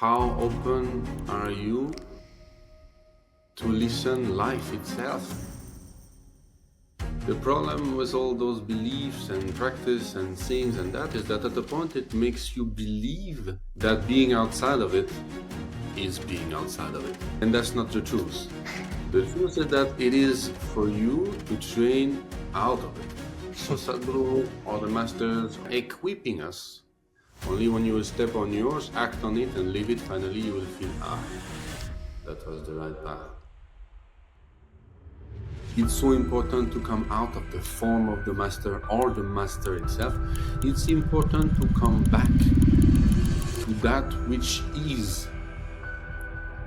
how open are you to listen life itself? The problem with all those beliefs and practice and things and that is that at the point it makes you believe that being outside of it is being outside of it. And that's not the truth. The truth is that it is for you to train out of it. So Sadhguru or the masters are equipping us. Only when you will step on yours, act on it and live it, finally you will feel, that was the right path. It's so important to come out of the form of the master or the master itself. It's important to come back to that which is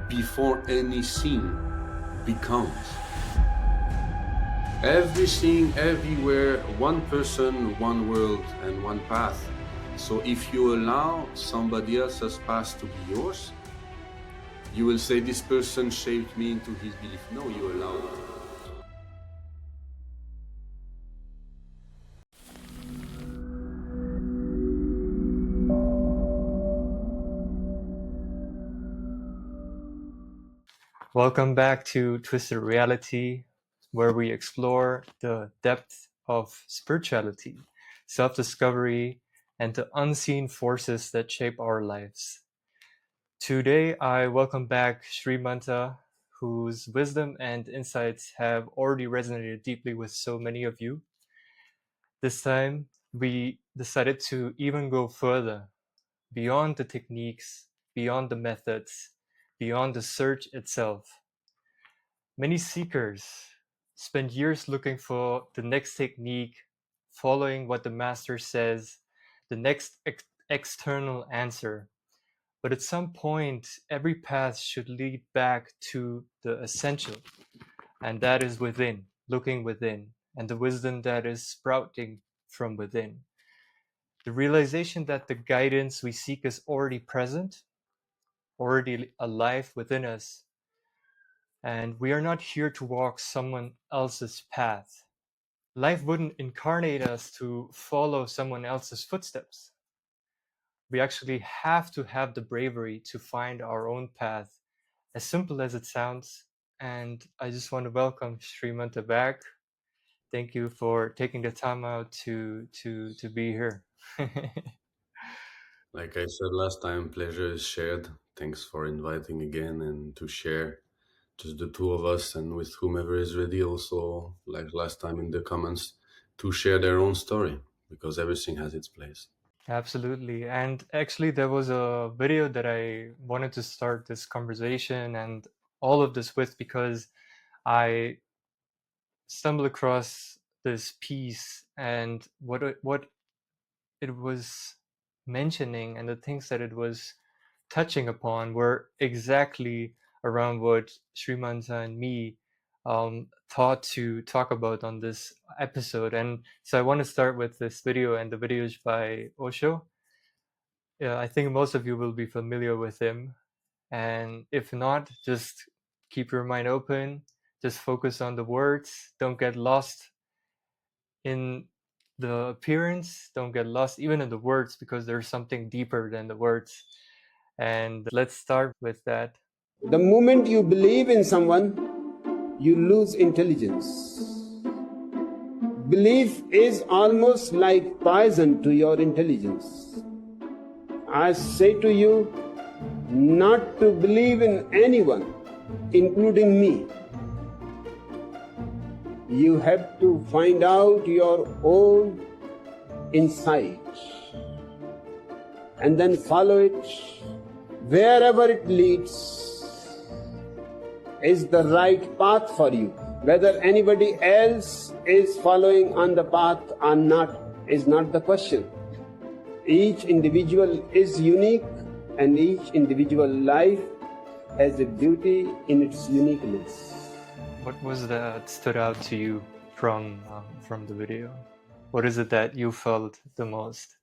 before anything becomes. Everything, everywhere, one person, one world, and one path. So if you allow somebody else's path to be yours, you will say, this person shaped me into his belief. No, you allow it. Welcome back to Twisted Reality, where we explore the depth of spirituality, self-discovery, and the unseen forces that shape our lives. Today, I welcome back Sri Manta, whose wisdom and insights have already resonated deeply with so many of you. This time, we decided to even go further, beyond the techniques, beyond the methods, beyond the search itself. Many seekers spend years looking for the next technique, following what the master says, the next external answer. But at some point, every path should lead back to the essential, and that is within, looking within, and the wisdom that is sprouting from within. The realization that the guidance we seek is already present, already alive within us, and we are not here to walk someone else's path. Life wouldn't incarnate us to follow someone else's footsteps. We actually have to have the bravery to find our own path, as simple as it sounds. And I just want to welcome Sri Manta back. Thank you for taking the time out to be here. Like I said last time, pleasure is shared. Thanks for inviting again and to share just the two of us and with whomever is ready also, like last time in the comments, to share their own story because everything has its place. Absolutely. And actually, there was a video that I wanted to start this conversation and all of this with because I stumbled across this piece and what it was mentioning and the things that it was touching upon were exactly around what Srimanta and me thought to talk about on this episode. And so I want to start with this video, and the video is by Osho. Yeah, I think most of you will be familiar with him. And if not, just keep your mind open, just focus on the words, don't get lost in the appearance, don't get lost even in the words, because there's something deeper than the words. And let's start with that. The moment you believe in someone, you lose intelligence. Belief is almost like poison to your intelligence. I say to you, not to believe in anyone, including me. You have to find out your own insight and then follow it. Wherever it leads is the right path for you. Whether anybody else is following on the path or not is not the question. Each individual is unique and each individual life has a beauty in its uniqueness. What was that stood out to you from the video? What is it that you felt the most?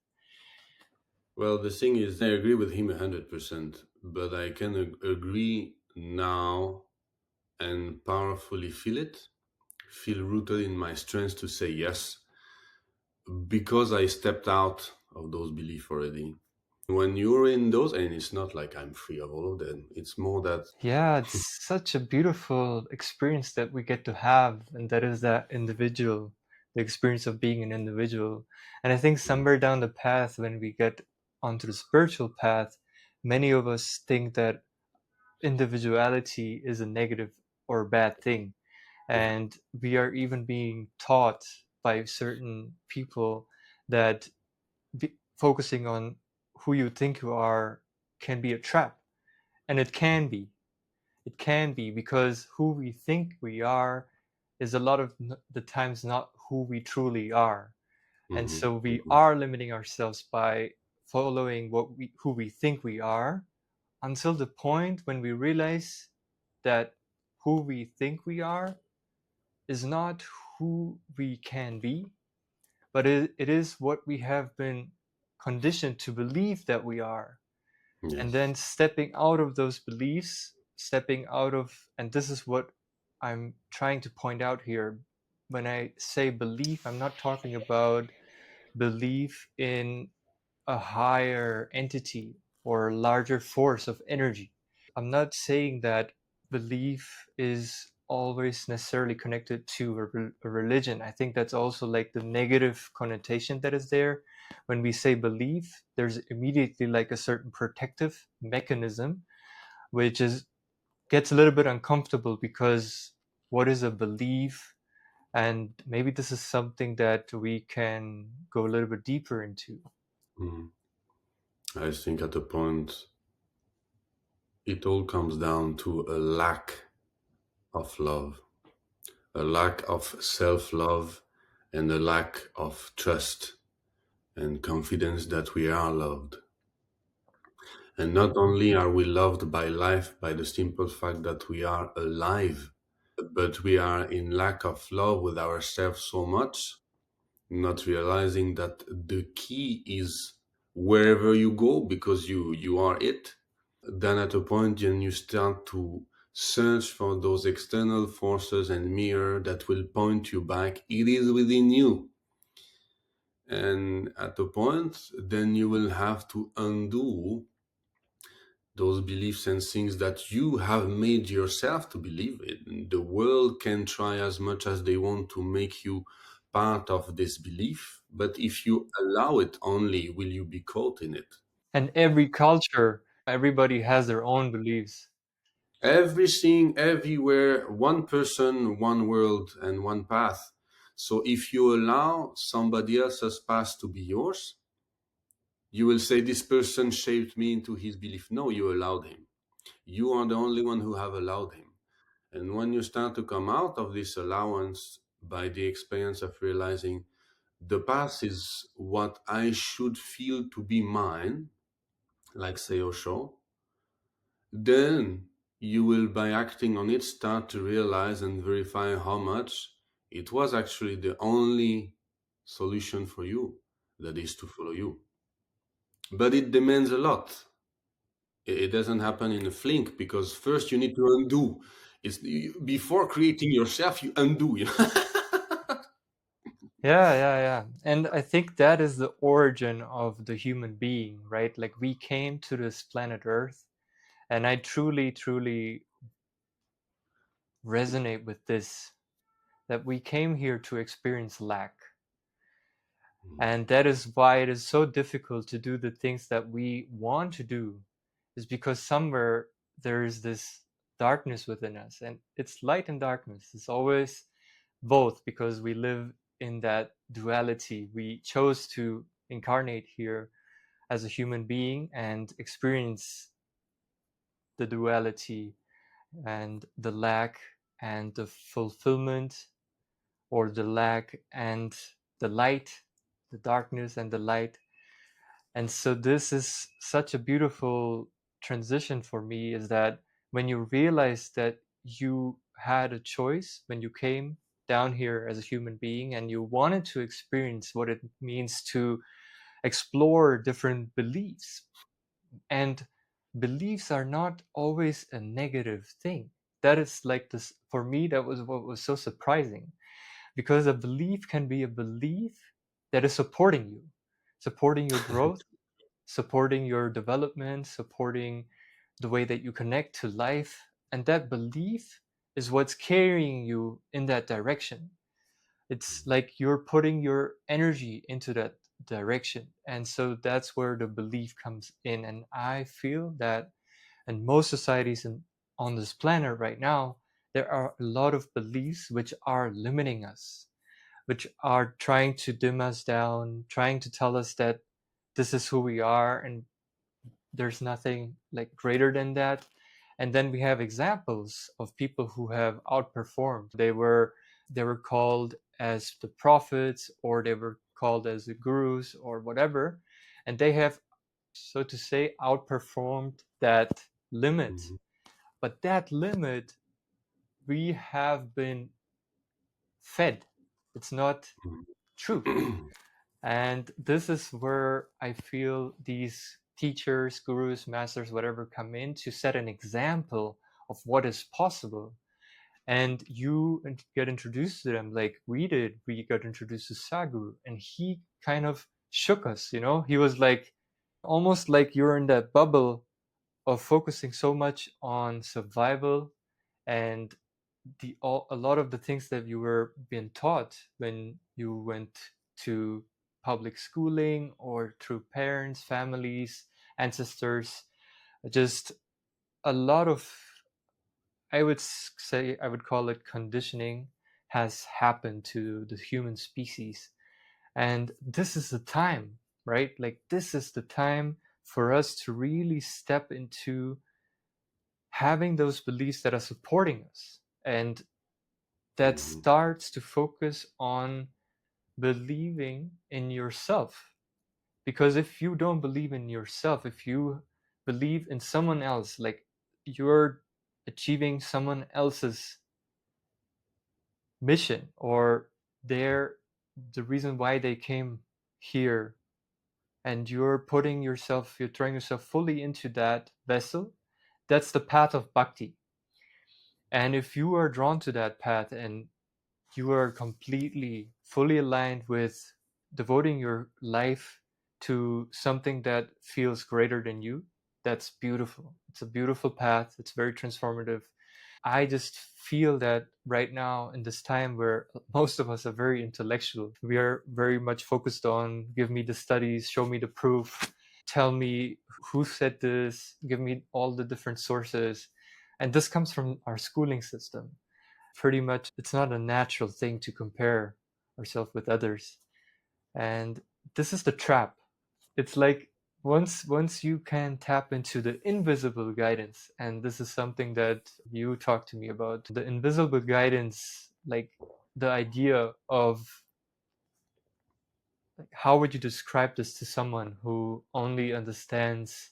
Well, the thing is, I agree with him 100%, but I can agree now and powerfully feel rooted in my strength to say yes, because I stepped out of those beliefs already. When you're in those, and it's not like I'm free of all of them, it's more that, Yeah, it's such a beautiful experience that we get to have, and that is that individual, the experience of being an individual. And I think somewhere down the path, when we get onto the spiritual path, many of us think that individuality is a negative or a bad thing. And we are even being taught by certain people that focusing on who you think you are can be a trap. And it can be. It can be, because who we think we are is a lot of the times not who we truly are. And mhm, so we mhm, are limiting ourselves by following who we think we are, until the point when we realize that who we think we are is not who we can be, but it is what we have been conditioned to believe that we are. And then yes. stepping out of those beliefs, stepping out of, and this is what I'm trying to point out here. When I say belief, I'm not talking about belief in a higher entity or a larger force of energy. I'm not saying that belief is always necessarily connected to a religion. I think that's also like the negative connotation that is there. When we say belief, there's immediately like a certain protective mechanism, which is gets a little bit uncomfortable, because what is a belief? And maybe this is something that we can go a little bit deeper into. Mhm. I think at a point, it all comes down to a lack of love, a lack of self love, and a lack of trust and confidence that we are loved. And not only are we loved by life by the simple fact that we are alive, but we are in lack of love with ourselves so much, not realizing that the key is wherever you go, because you are it. Then at a point, then you start to search for those external forces and mirror that will point you back. It is within you. And at a point, then you will have to undo those beliefs and things that you have made yourself to believe in. The world can try as much as they want to make you part of this belief, but if you allow it only, will you be caught in it. And every culture, everybody has their own beliefs. Everything, everywhere, one person, one world, and one path. So if you allow somebody else's path to be yours, you will say, this person shaped me into his belief. No, you allowed him. You are the only one who have allowed him. And when you start to come out of this allowance by the experience of realizing the past is what I should feel to be mine, like say Osho, then you will, by acting on it, start to realize and verify how much it was actually the only solution for you, that is to follow you. But it demands a lot. It doesn't happen in a flink, because first you need to undo. Before creating yourself, you undo. Yeah. And I think that is the origin of the human being, right? Like we came to this planet Earth, and I truly resonate with this, that we came here to experience lack. And that is why it is so difficult to do the things that we want to do, is because somewhere there is this darkness within us, and it's light and darkness. It's always both, because we live in that duality. We chose to incarnate here as a human being and experience the duality and the lack and the fulfillment, or the lack and the light, the darkness and the light. And so this is such a beautiful transition for me, is that when you realize that you had a choice when you came down here as a human being, and you wanted to experience what it means to explore different beliefs. And beliefs are not always a negative thing. That is like this, for me, that was what was so surprising, because a belief can be a belief that is supporting you, supporting your growth, supporting your development, supporting the way that you connect to life. And that belief is what's carrying you in that direction. It's like you're putting your energy into that direction. And so that's where the belief comes in. And I feel that in most societies on this planet right now, there are a lot of beliefs which are limiting us, which are trying to dim us down, trying to tell us that this is who we are and there's nothing like greater than that. And then we have examples of people who have outperformed. They were called as the prophets, or they were called as the gurus or whatever, and they have, so to say, outperformed that limit. Mhm. But that limit we have been fed. It's not true. And this is where I feel these teachers, gurus, masters, whatever, come in to set an example of what is possible. And you get introduced to them like we did. We got introduced to Sadhguru, and he kind of shook us, He was like, almost like you're in that bubble of focusing so much on survival and a lot of the things that you were being taught when you went to public schooling or through parents, families, ancestors, just a lot of, I would say, I would call it conditioning, has happened to the human species. And this is the time, right? Like, this is the time for us to really step into having those beliefs that are supporting us. And that Mhm. starts to focus on believing in yourself. Because if you don't believe in yourself, if you believe in someone else, like you're achieving someone else's mission, or they're the reason why they came here, and you're throwing yourself fully into that vessel, that's the path of bhakti. And if you are drawn to that path and you are completely fully aligned with devoting your life to something that feels greater than you, that's beautiful. It's a beautiful path. It's very transformative. I just feel that right now, in this time where most of us are very intellectual, we are very much focused on give me the studies, show me the proof, tell me who said this, give me all the different sources. And this comes from our schooling system. Pretty much, it's not a natural thing to compare ourselves with others. And this is the trap. It's like once you can tap into the invisible guidance, and this is something that you talked to me about, the invisible guidance, like the idea of, like, how would you describe this to someone who only understands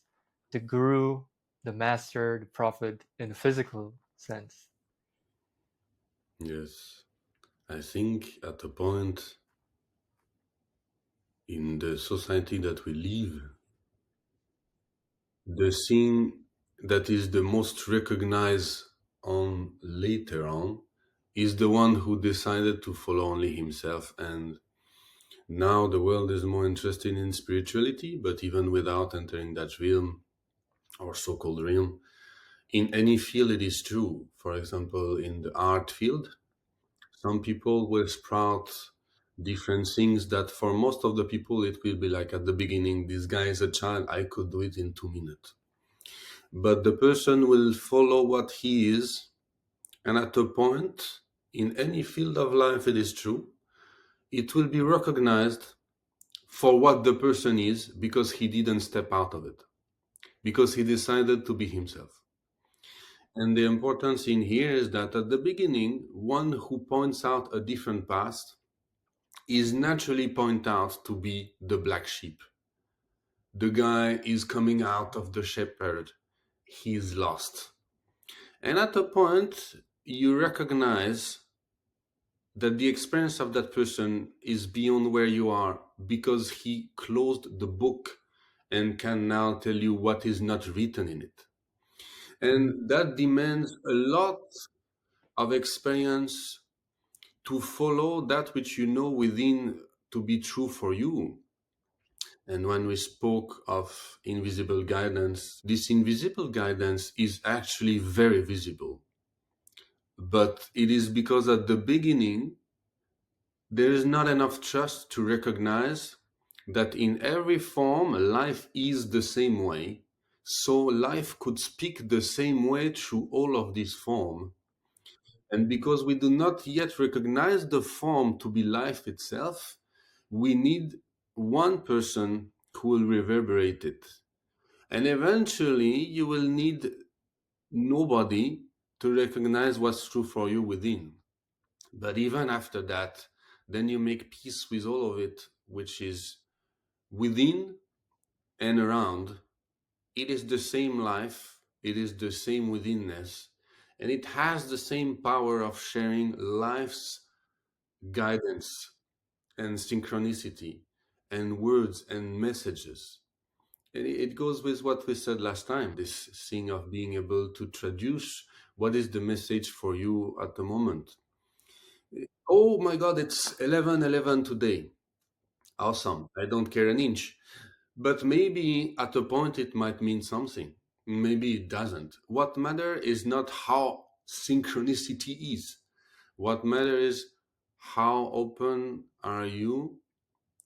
the guru, the master, the prophet in a physical sense? Yes. I think at a point in the society that we live, the thing that is the most recognized on later on is the one who decided to follow only himself. And now the world is more interested in spirituality, but even without entering that realm or so-called realm, in any field it is true. For example, in the art field, some people will sprout different things that for most of the people it will be like at the beginning, this guy is a child, I could do it in 2 minutes. But the person will follow what he is, and at a point, in any field of life it is true, it will be recognized for what the person is because he didn't step out of it, because he decided to be himself. And the importance in here is that at the beginning, one who points out a different path is naturally point out to be the black sheep. The guy is coming out of the shepherd. He's lost. And at a point, you recognize that the experience of that person is beyond where you are because he closed the book and can now tell you what is not written in it. And that demands a lot of experience to follow that which you know within to be true for you. And when we spoke of invisible guidance, this invisible guidance is actually very visible. But it is because at the beginning, there is not enough trust to recognize that in every form, life is the same way. So life could speak the same way through all of these forms. And because we do not yet recognize the form to be life itself, we need one person who will reverberate it. And eventually, you will need nobody to recognize what's true for you within. But even after that, then you make peace with all of it, which is within and around. It is the same life, it is the same withinness, and it has the same power of sharing life's guidance and synchronicity and words and messages. And it goes with what we said last time, this thing of being able to traduce what is the message for you at the moment. Oh my God, it's 11:11 today. Awesome. I don't care an inch. But maybe at a point it might mean something. Maybe it doesn't. What matters is not how synchronicity is. What matters is how open are you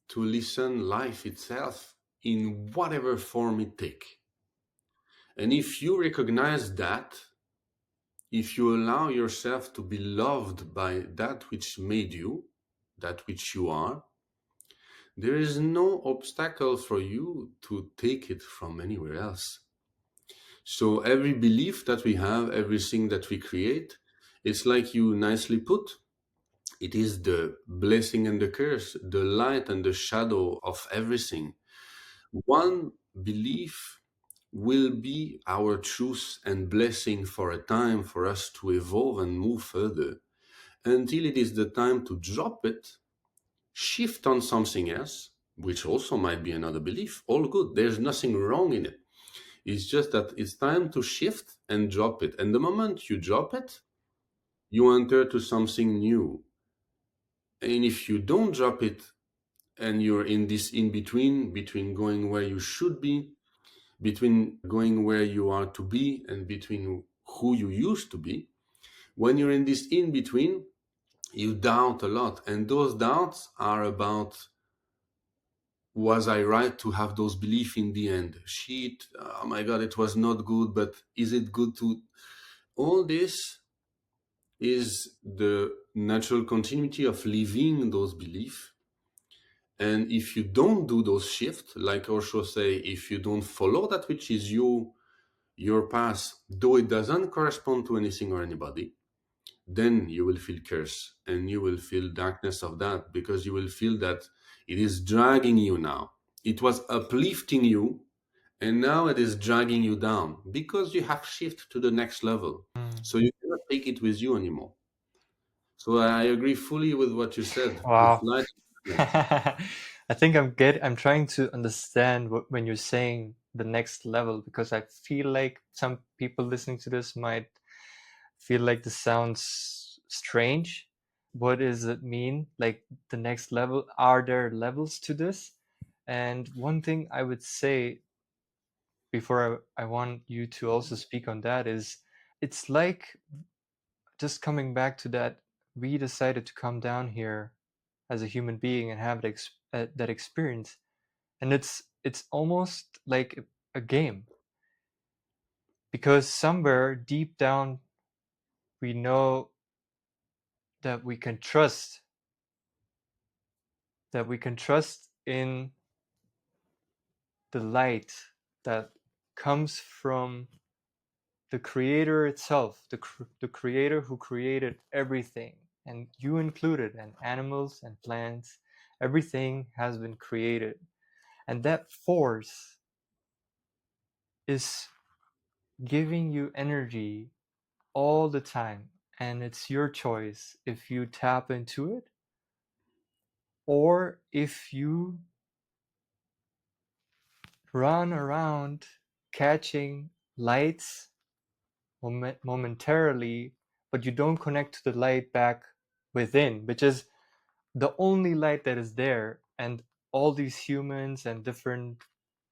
to listen life itself in whatever form it take. And if you recognize that, if you allow yourself to be loved by that which made you, that which you are, there is no obstacle for you to take it from anywhere else. So every belief that we have, everything that we create, it's like you nicely put. It is the blessing and the curse, the light and the shadow of everything. One belief will be our truth and blessing for a time for us to evolve and move further until it is the time to drop it, shift on something else, which also might be another belief. All good. There's nothing wrong in it. It's just that it's time to shift and drop it. And the moment you drop it, you enter to something new. And if you don't drop it and you're in this in between going where you should be, between going where you are to be, and between who you used to be, when you're in this in between, you doubt a lot. And those doubts are about, was I right to have those beliefs in the end? Shit, oh my God, it was not good, but is it good to... All this is the natural continuity of living those beliefs. And if you don't do those shifts, like Osho say, if you don't follow that which is your path, though it doesn't correspond to anything or anybody, then you will feel curse and you will feel darkness of that, because you will feel that it is dragging you now. It was uplifting you, and now it is dragging you down because you have shifted to the next level. So you cannot take it with you anymore. So I agree fully with what you said. It's Wow. light. I think I'm trying to understand when you're saying the next level, because I feel like some people listening to this might feel like this sounds strange. What does it mean? Like the next level? Are there levels to this? And one thing I would say before I want you to also speak on that is, it's like, just coming back to that, we decided to come down here as a human being and have that experience, and it's almost like a game, because somewhere deep down we know that we can trust in the light that comes from the creator itself, the creator who created everything, and you included, and animals and plants, everything has been created. And that force is giving you energy all the time. And it's your choice if you tap into it, or if you run around catching lights momentarily, but you don't connect to the light back within, which is the only light that is there. And all these humans and different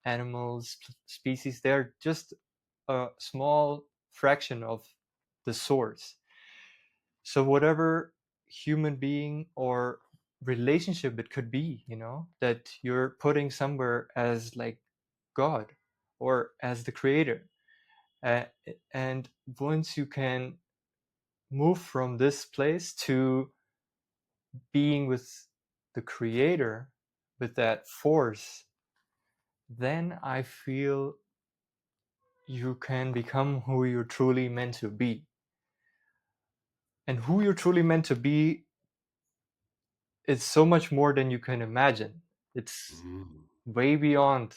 animals, species, they're just a small fraction of the source. So whatever human being or relationship it could be, that you're putting somewhere as like God or as the creator. And once you can move from this place to being with the creator, with that force, then I feel you can become who you're truly meant to be. And who you're truly meant to be, it's so much more than you can imagine. It's way beyond,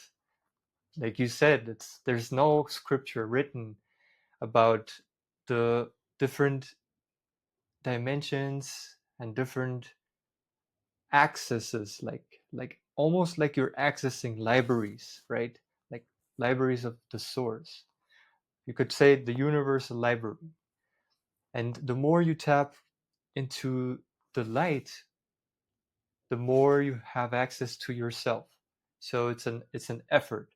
like you said, there's no scripture written about the different dimensions and different accesses, like almost like you're accessing libraries, right? Like libraries of the source. You could say the universal library. And the more you tap into the light, the more you have access to yourself. So it's an effort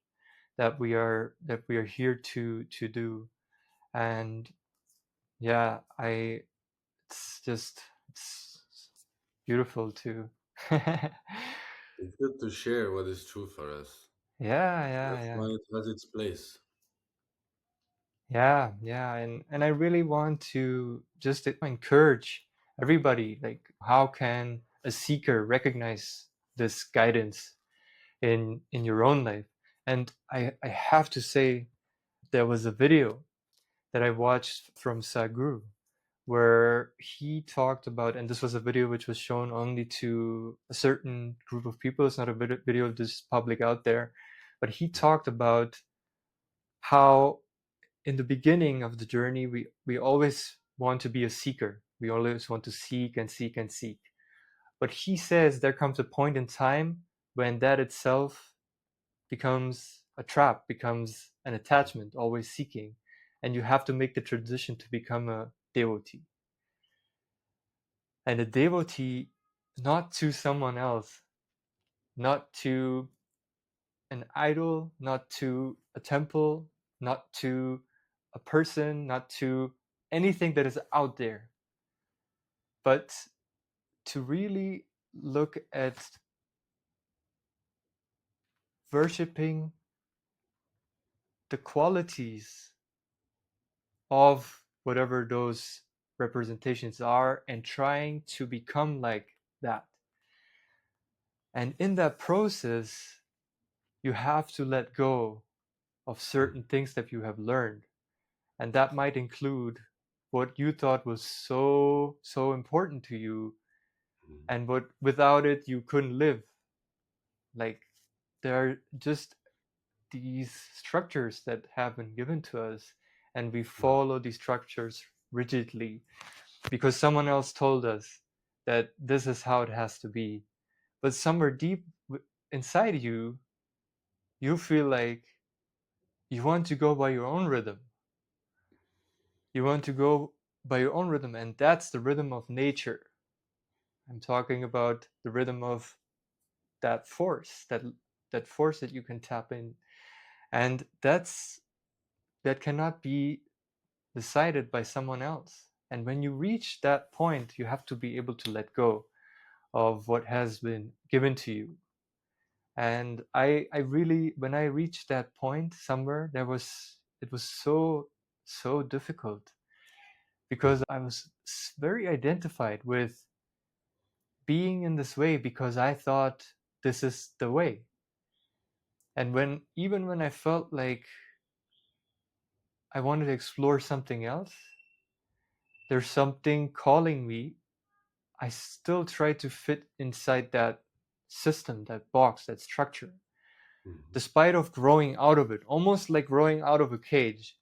that we are here to do. And yeah, it's beautiful too. Yeah, It's good to share what is true for us. yeah, That's yeah. why it has its place. Yeah, and I really want to just encourage everybody, like how can a seeker recognize this guidance in your own life? And I have to say, there was a video that I watched from Sadhguru where he talked about, and this was a video which was shown only to a certain group of people, it's not a video this public out there, but he talked about how in the beginning of the journey we always want to be a seeker, we always want to seek and seek and seek. But he says there comes a point in time when that itself becomes a trap, becomes an attachment, always seeking, and you have to make the transition to become a devotee. And a devotee, not to someone else, not to an idol, not to a temple, not to a person, not to anything that is out there, but to really look at worshipping the qualities of whatever those representations are and trying to become like that. And in that process, you have to let go of certain things that you have learned. And that might include what you thought was so important to you, and what without it you couldn't live. Like there are just these structures that have been given to us, and we follow these structures rigidly because someone else told us that this is how it has to be. But somewhere deep inside you, you feel like you want to go by your own rhythm. You want to go by your own rhythm, and that's the rhythm of nature. I'm talking about the rhythm of that force, that force that you can tap in, and that cannot be decided by someone else. And when you reach that point, you have to be able to let go of what has been given to you. And I really, when I reached that point somewhere, it was so difficult because I was very identified with being in this way because I thought this is the way. And even when I felt like I wanted to explore something else, there's something calling me, I still try to fit inside that system, that box, that structure, despite of growing out of it, almost like growing out of a cage.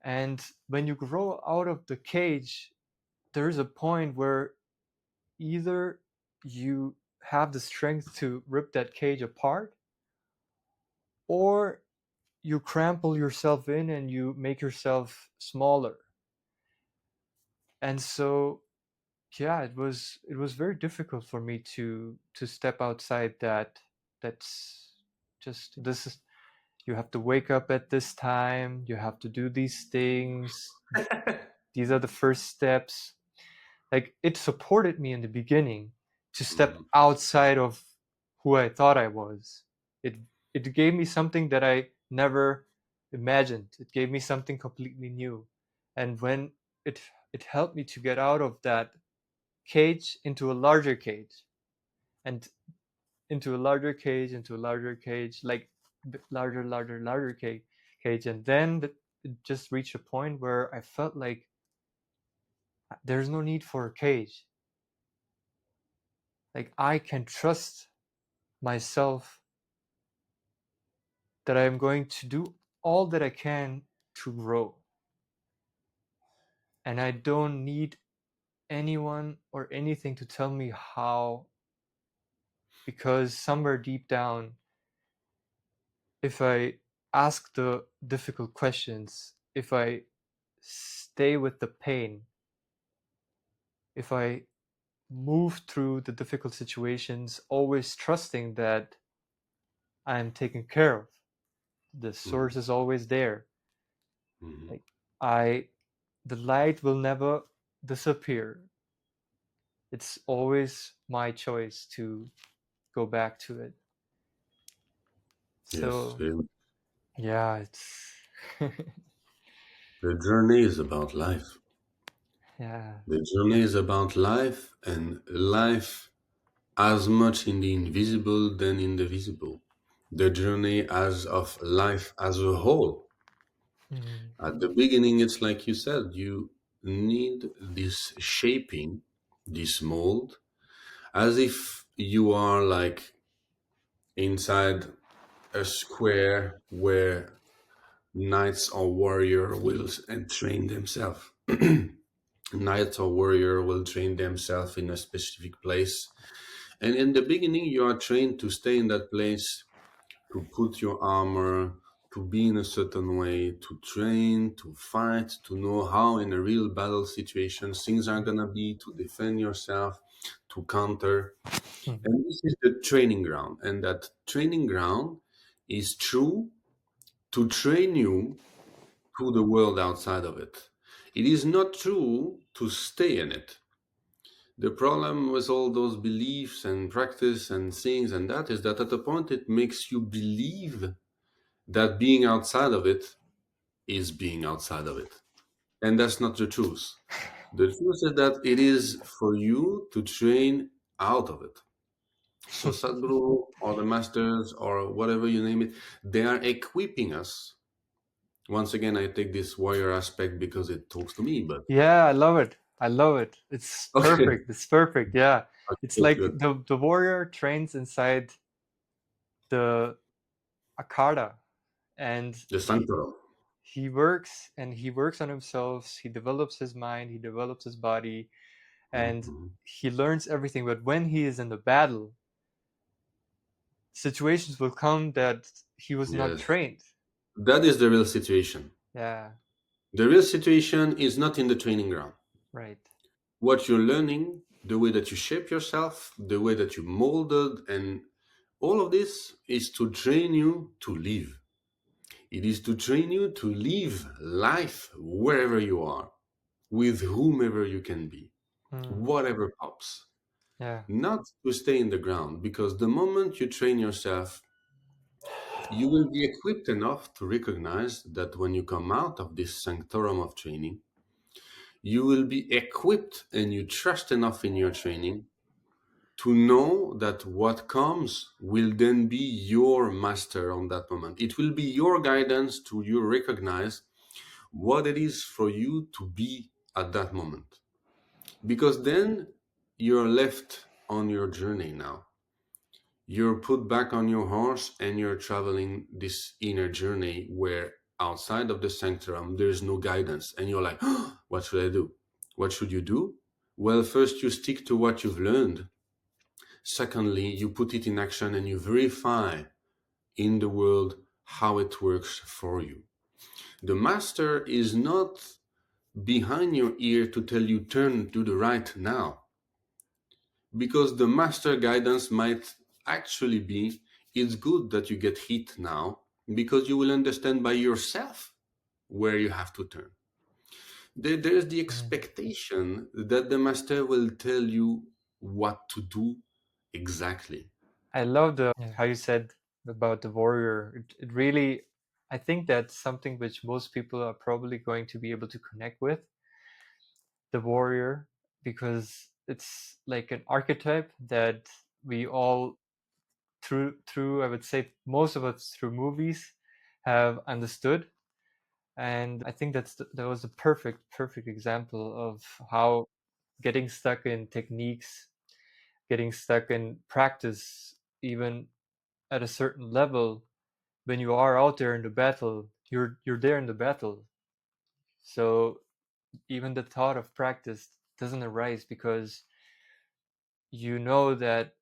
And when you grow out of the cage, there's a point where either you have the strength to rip that cage apart, or you crample yourself in and you make yourself smaller. And so yeah, it was very difficult for me to step outside that's just this is you have to wake up at this time, you have to do these things, these are the first steps. Like, it supported me in the beginning to step outside of who I thought I was. It gave me something that I never imagined. It gave me something completely new. And when it it helped me to get out of that cage into a larger cage, and into a larger cage, into a larger cage, like larger cage. And then it just reached a point where I felt like there's no need for a cage. Like, I can trust myself that I'm going to do all that I can to grow. And I don't need anyone or anything to tell me how, because somewhere deep down, if I ask the difficult questions, if I stay with the pain, if I move through the difficult situations, always trusting that I'm taken care of, the source is always there. Like, the light will never disappear. It's always my choice to go back to it. Yes, So yeah, it's the journey is about life. yeah. The journey is about life, and life as much in the invisible than in the visible. The journey as of life as a whole. Mm. At the beginning, it's like you said, you need this shaping, this mold, as if you are like inside a square where knights or warrior will and train themselves. Knight or warrior will train themselves in a specific place. And in the beginning, you are trained to stay in that place, to put your armor, to be in a certain way, to train, to fight, to know how in a real battle situation things are gonna be, to defend yourself, to counter. And this is the training ground. And that training ground is true to train you to the world outside of it. It is not true to stay in it. The problem with all those beliefs and practice and things and that is that at a point it makes you believe that being outside of it is being outside of it. And that's not the truth. The truth is that it is for you to train out of it. So Sadhguru or the masters or whatever you name it, they are equipping us. Once again, I take this warrior aspect because it talks to me, but Yeah, I love it. I love it. It's okay, perfect. It's perfect. Yeah. It's that's like good. the warrior trains inside the akara, and The sanctum. he works, and he works on himself, he develops his mind, he develops his body, and Mhm. he learns everything. But when he is in the battle, situations will come that he was not Yes, trained. that is the real situation. Yeah, The real situation is not in the training ground. right. What you're learning, the way that you shape yourself, the way that you molded, and all of this is to train you to live. It is to train you to live life wherever you are, with whomever you can be, Mm, whatever pops. yeah. Not to stay in the ground, because the moment you train yourself, you will be equipped enough to recognize that when you come out of this sanctorum of training, you will be equipped and you trust enough in your training to know that what comes will then be your master on that moment. It will be your guidance to you recognize what it is for you to be at that moment. Because then you're left on your journey now. You're put back on your horse and you're traveling this inner journey where outside of the sanctum there's no guidance. And you're like, oh, what should I do? What should you do? Well, first you stick to what you've learned. Secondly, you put it in action and you verify in the world how it works for you. The master is not behind your ear to tell you turn to the right now. Because the master guidance might actually be, it's good that you get hit now, because you will understand by yourself where you have to turn. There's the expectation that the master will tell you what to do exactly. I love how you said about the warrior. It really, I think that's something which most people are probably going to be able to connect with, the warrior, because it's like an archetype that we all through I would say most of us through movies have understood. And I think that was a perfect example of how getting stuck in techniques, getting stuck in practice, even at a certain level, when you are out there in the battle, you're there in the battle. So even the thought of practice doesn't arise, because you know that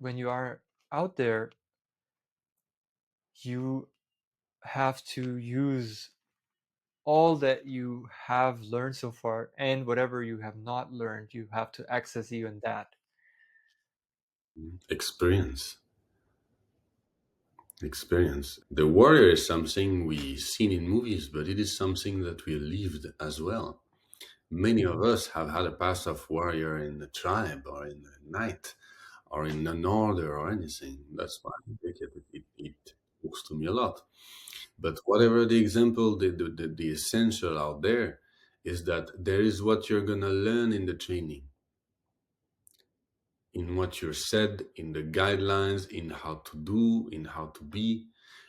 when you are out there, you have to use all that you have learned so far, and whatever you have not learned, you have to access even that. Experience. The warrior is something we seen in movies, but it is something that we lived as well. Many of us have had a past of warrior in the tribe or in the knight or in an order or anything. That's why it talks to me a lot. But whatever the example, the essential out there is that there is what you're going to learn in the training, in what you're said, in the guidelines, in how to do, in how to be.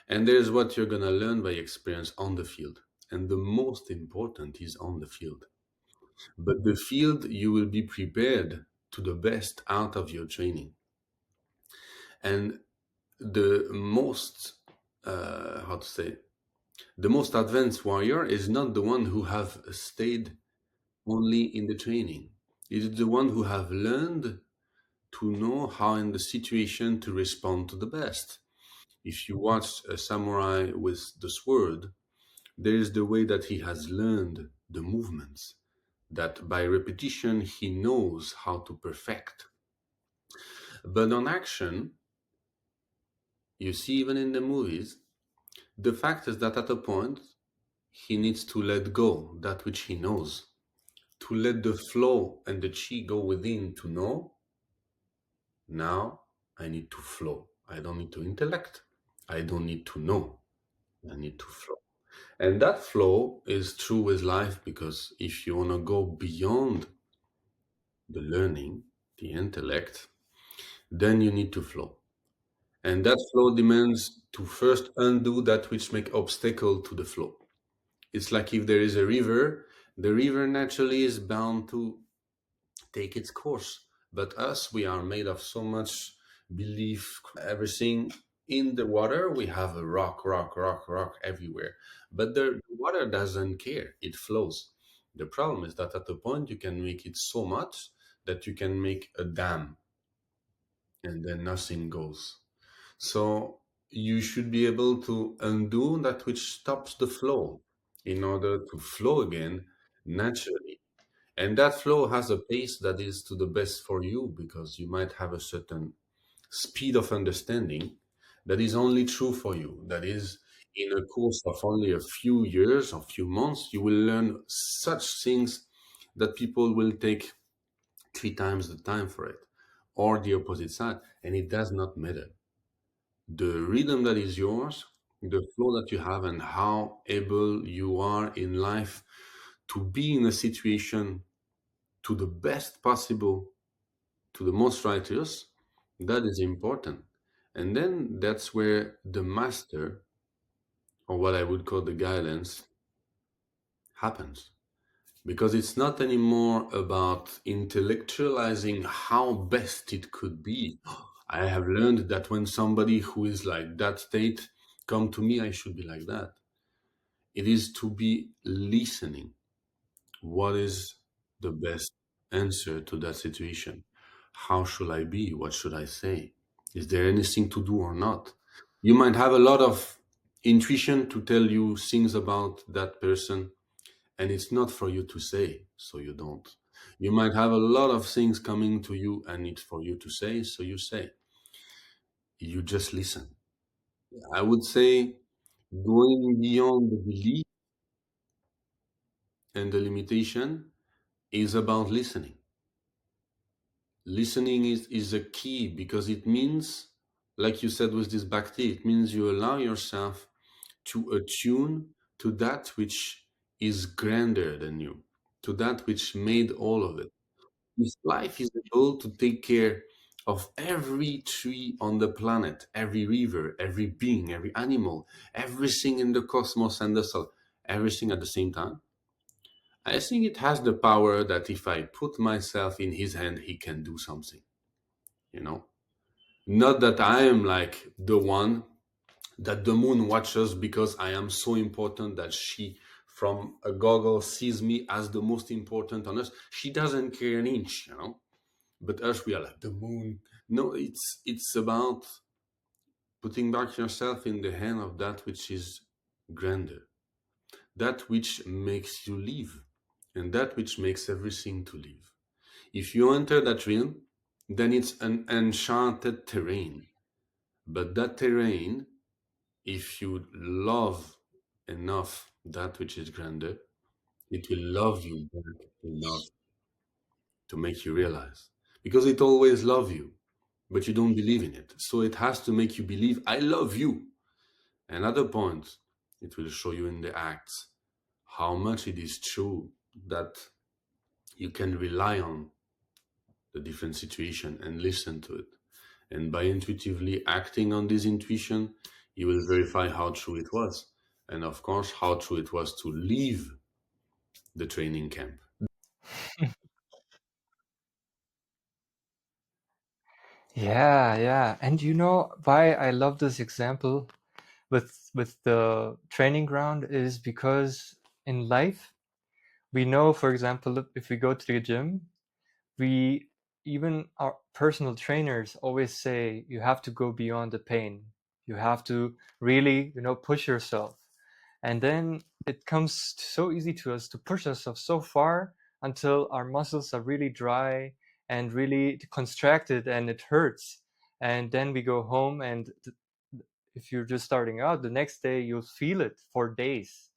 And there's what you're going to learn by experience on the field. And the most important is on the field. But the field, you will be prepared to the best out of your training. And the most, the most advanced warrior is not the one who have stayed only in the training. It is the one who have learned to know how in the situation to respond to the best. If you watch a samurai with the sword, there is the way that he has learned the movements, that by repetition he knows how to perfect. But on action, you see, even in the movies, the fact is that at a point, he needs to let go that which he knows, to let the flow and the chi go within to know, now I need to flow. I don't need to intellect. I don't need to know. I need to flow. And that flow is true with life, because if you want to go beyond the learning, the intellect, then you need to flow. And that flow demands to first undo that which make obstacle to the flow. It's like if there is a river, the river naturally is bound to take its course. But us, we are made of so much belief, everything. In the water, we have a rock everywhere. But the water doesn't care, it flows. The problem is that at a point, you can make it so much that you can make a dam, and then nothing goes. So you should be able to undo that which stops the flow in order to flow again naturally. And that flow has a pace that is to the best for you, because you might have a certain speed of understanding that is only true for you. That is, in a course of only a few years or few months, you will learn such things that people will take 3 times the time for it, or the opposite side, and it does not matter. The rhythm that is yours, the flow that you have, and how able you are in life to be in a situation to the best possible, to the most righteous, that is important. And then that's where the master, or what I would call the guidance, happens. Because it's not anymore about intellectualizing how best it could be. I have learned that when somebody who is like that state come to me, I should be like that. It is to be listening. What is the best answer to that situation? How should I be? What should I say? Is there anything to do or not? You might have a lot of intuition to tell you things about that person, and it's not for you to say, so you don't. You might have a lot of things coming to you and it's for you to say, so you say. You just listen. I would say going beyond the belief and the limitation is about listening. Listening is a key because it means, like you said with this bhakti, it means you allow yourself to attune to that which is grander than you, to that which made all of it. If life is able to take care of every tree on the planet, every river, every being, every animal, everything in the cosmos and the soul, everything at the same time, I think it has the power that if I put myself in his hand, he can do something, you know? Not that I am like the one that the moon watches because I am so important that she, from a goggle, sees me as the most important on earth. She doesn't care an inch, you know? But us, we are like the moon. No, it's about putting back yourself in the hand of that which is grander, that which makes you live, and that which makes everything to live. If you enter that realm, then it's an enchanted terrain. But that terrain, if you love enough that which is grander, it will love you back enough to make you realize. Because it always loves you, but you don't believe in it. So it has to make you believe, I love you. Another point, it will show you in the acts how much it is true that you can rely on the different situation and listen to it. And by intuitively acting on this intuition, you will verify how true it was. And of course, how true it was to leave the training camp. Yeah, yeah. And you know why I love this example with the training ground is because in life we know, for example, if we go to the gym, we even our personal trainers always say you have to go beyond the pain. You have to really, push yourself. And then it comes so easy to us to push ourselves so far until our muscles are really dry and really constricted and it hurts. And then we go home and if you're just starting out, the next day you'll feel it for days.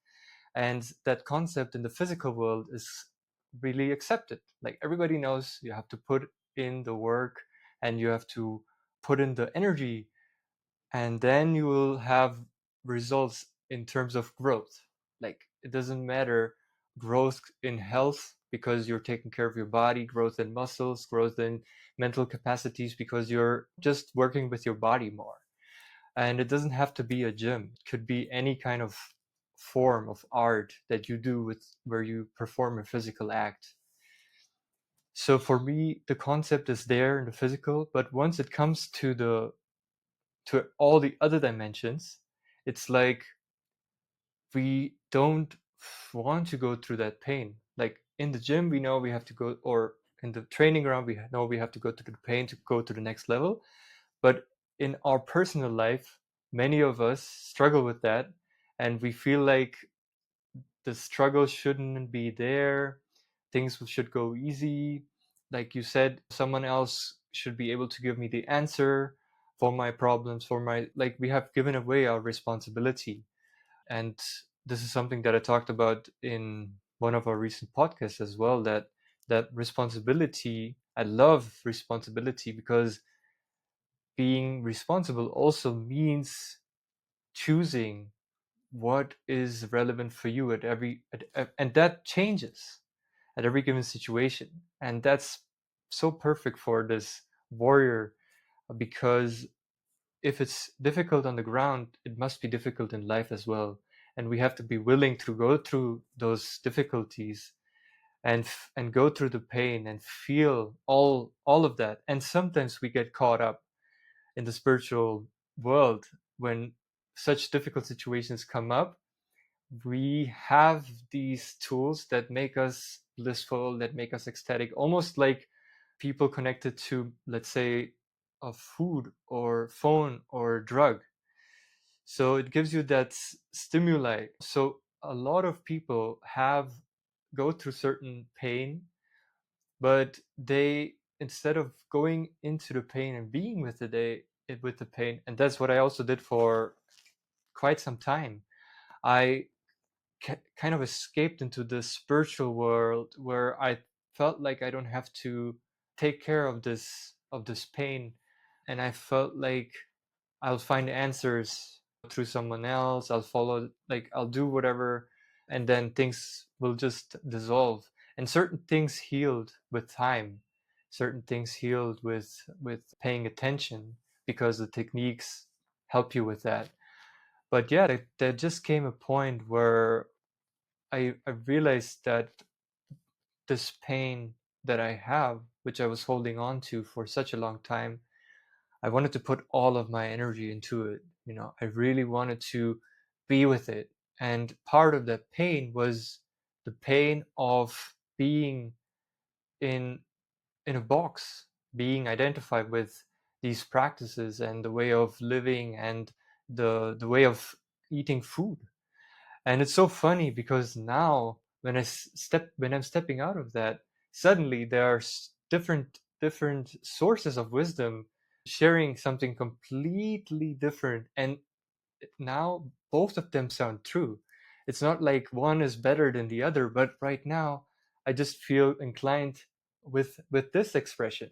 And that concept in the physical world is really accepted. Like everybody knows you have to put in the work and you have to put in the energy, and then you will have results in terms of growth. Like it doesn't matter growth in health because you're taking care of your body, growth in muscles, growth in mental capacities because you're just working with your body more. And it doesn't have to be a gym. It could be any kind of form of art that you do with where you perform a physical act. So for me, the concept is there in the physical, but once it comes to all the other dimensions, it's like we don't want to go through that pain. Like in the gym, we know we have to go, or in the training ground, we know we have to go through the pain to go to the next level. But in our personal life, many of us struggle with that, and we feel like the struggle shouldn't be there. Things should go easy. Like you said, someone else should be able to give me the answer for my problems, for my, like, we have given away our responsibility. And this is something that I talked about in one of our recent podcasts as well, that responsibility, I love responsibility because being responsible also means choosing what is relevant for you and that changes at every given situation. And that's so perfect for this warrior because if it's difficult on the ground, it must be difficult in life as well. And we have to be willing to go through those difficulties and go through the pain and feel all of that. And sometimes we get caught up in the spiritual world when such difficult situations come up. We have these tools that make us blissful, that make us ecstatic, almost like people connected to, let's say, a food or phone or drug. So it gives you that stimuli. So a lot of people have go through certain pain but they, instead of going into the pain and being with with the pain, and that's what I also did for quite some time, I kind of escaped into the spiritual world where I felt like I don't have to take care of this pain, and I felt like I'll find answers through someone else. I'll follow, like I'll do whatever, and then things will just dissolve. And certain things healed with time. Certain things healed with paying attention, because the techniques help you with that. But yeah, there just came a point where I realized that this pain that I have, which I was holding on to for such a long time, I wanted to put all of my energy into it. You know, I really wanted to be with it. And part of that pain was the pain of being in a box, being identified with these practices and the way of living and the way of eating food. And it's so funny because now when I'm stepping out of that, suddenly there are different sources of wisdom sharing something completely different, and now both of them sound true. It's not like one is better than the other, but right now I just feel inclined with this expression.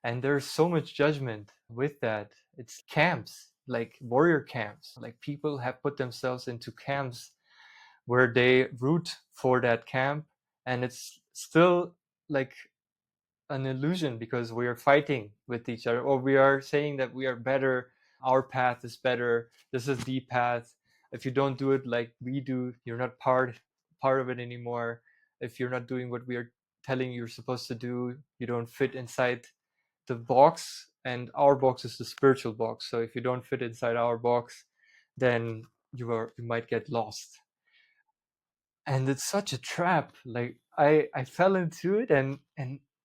And there's so much judgment with that. It's camps, like warrior camps, like people have put themselves into camps where they root for that camp, and it's still like an illusion, because we are fighting with each other, or we are saying that we are better, our path is better, this is the path. If you don't do it like we do, you're not part of it anymore. If you're not doing what we are telling you you're supposed to do, you don't fit inside the box, and our box is the spiritual box. So if you don't fit inside our box, then you might get lost. And it's such a trap. Like I fell into it, and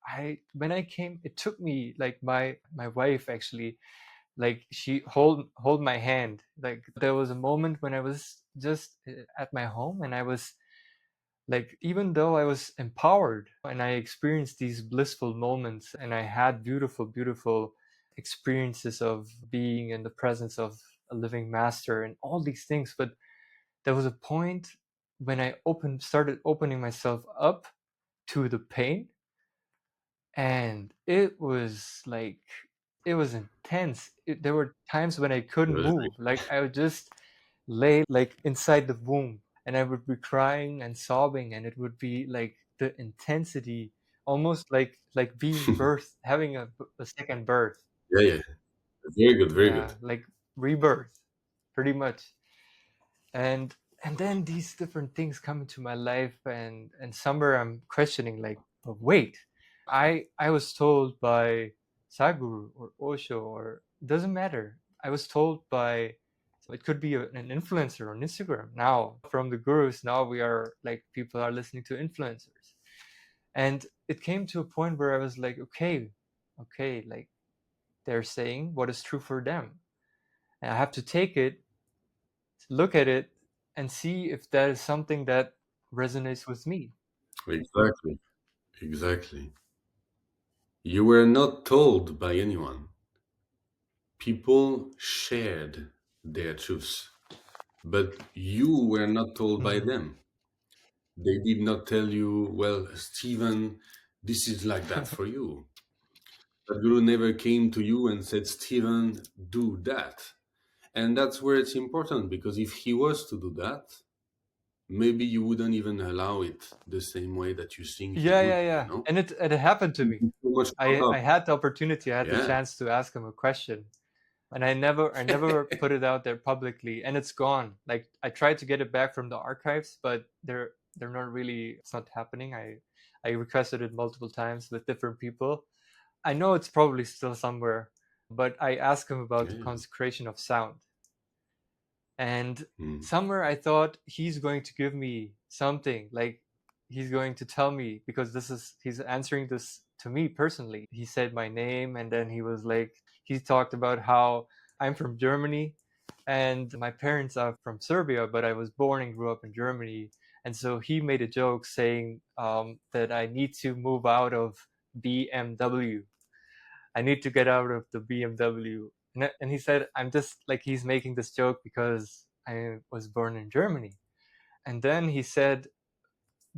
I when I came, it took me, like my wife actually, like she hold my hand. Like there was a moment when I was just at my home, and I was like, even though I was empowered and I experienced these blissful moments, and I had beautiful experiences of being in the presence of a living master and all these things, but there was a point when I started opening myself up to the pain, and it was like, it was intense. There were times when I It couldn't was move. Like I would just lay like inside the womb, and I would be crying and sobbing, and it would be like the intensity, almost like being like, birthed, having a second birth. yeah, yeah. Very good, very good. Yeah, like rebirth, pretty much. And then these different things come into my life, and somewhere I'm questioning, like, but wait, I was told by Sadhguru or Osho, or it doesn't matter, I was told by, it could be an influencer on Instagram now, from the gurus. Now we are like, people are listening to influencers, and it came to a point where I was like, okay, like they're saying what is true for them, and I have to take it, look at it, and see if that is something that resonates with me. Exactly, exactly. You were not told by anyone. People shared their truths, but you were not told by Mhm. them. They did not tell you, well, Stephen, this is like that for you. That guru never came to you and said, Stephen, do that. And that's where it's important, because if he was to do that, maybe you wouldn't even allow it the same way that you think he Yeah, would, yeah, you yeah. know? And it happened to me. So much caught I up. had the opportunity, I had the Yeah. chance to ask him a question, and I never put it out there publicly, and it's gone. Like I tried to get it back from the archives, but they're not really, it's not happening. I requested it multiple times with different people. I know it's probably still somewhere, but I asked him about Yeah, the yeah. consecration of sound. And Mm. somewhere I thought he's going to give me something, like he's going to tell me, because he's answering this to me personally. He said my name, and then he was like, he talked about how I'm from Germany and my parents are from Serbia, but I was born and grew up in Germany. And so he made a joke saying that I need to move out of BMW. I need to get out of the BMW. And he said, I'm just like, he's making this joke because I was born in Germany. And then he said,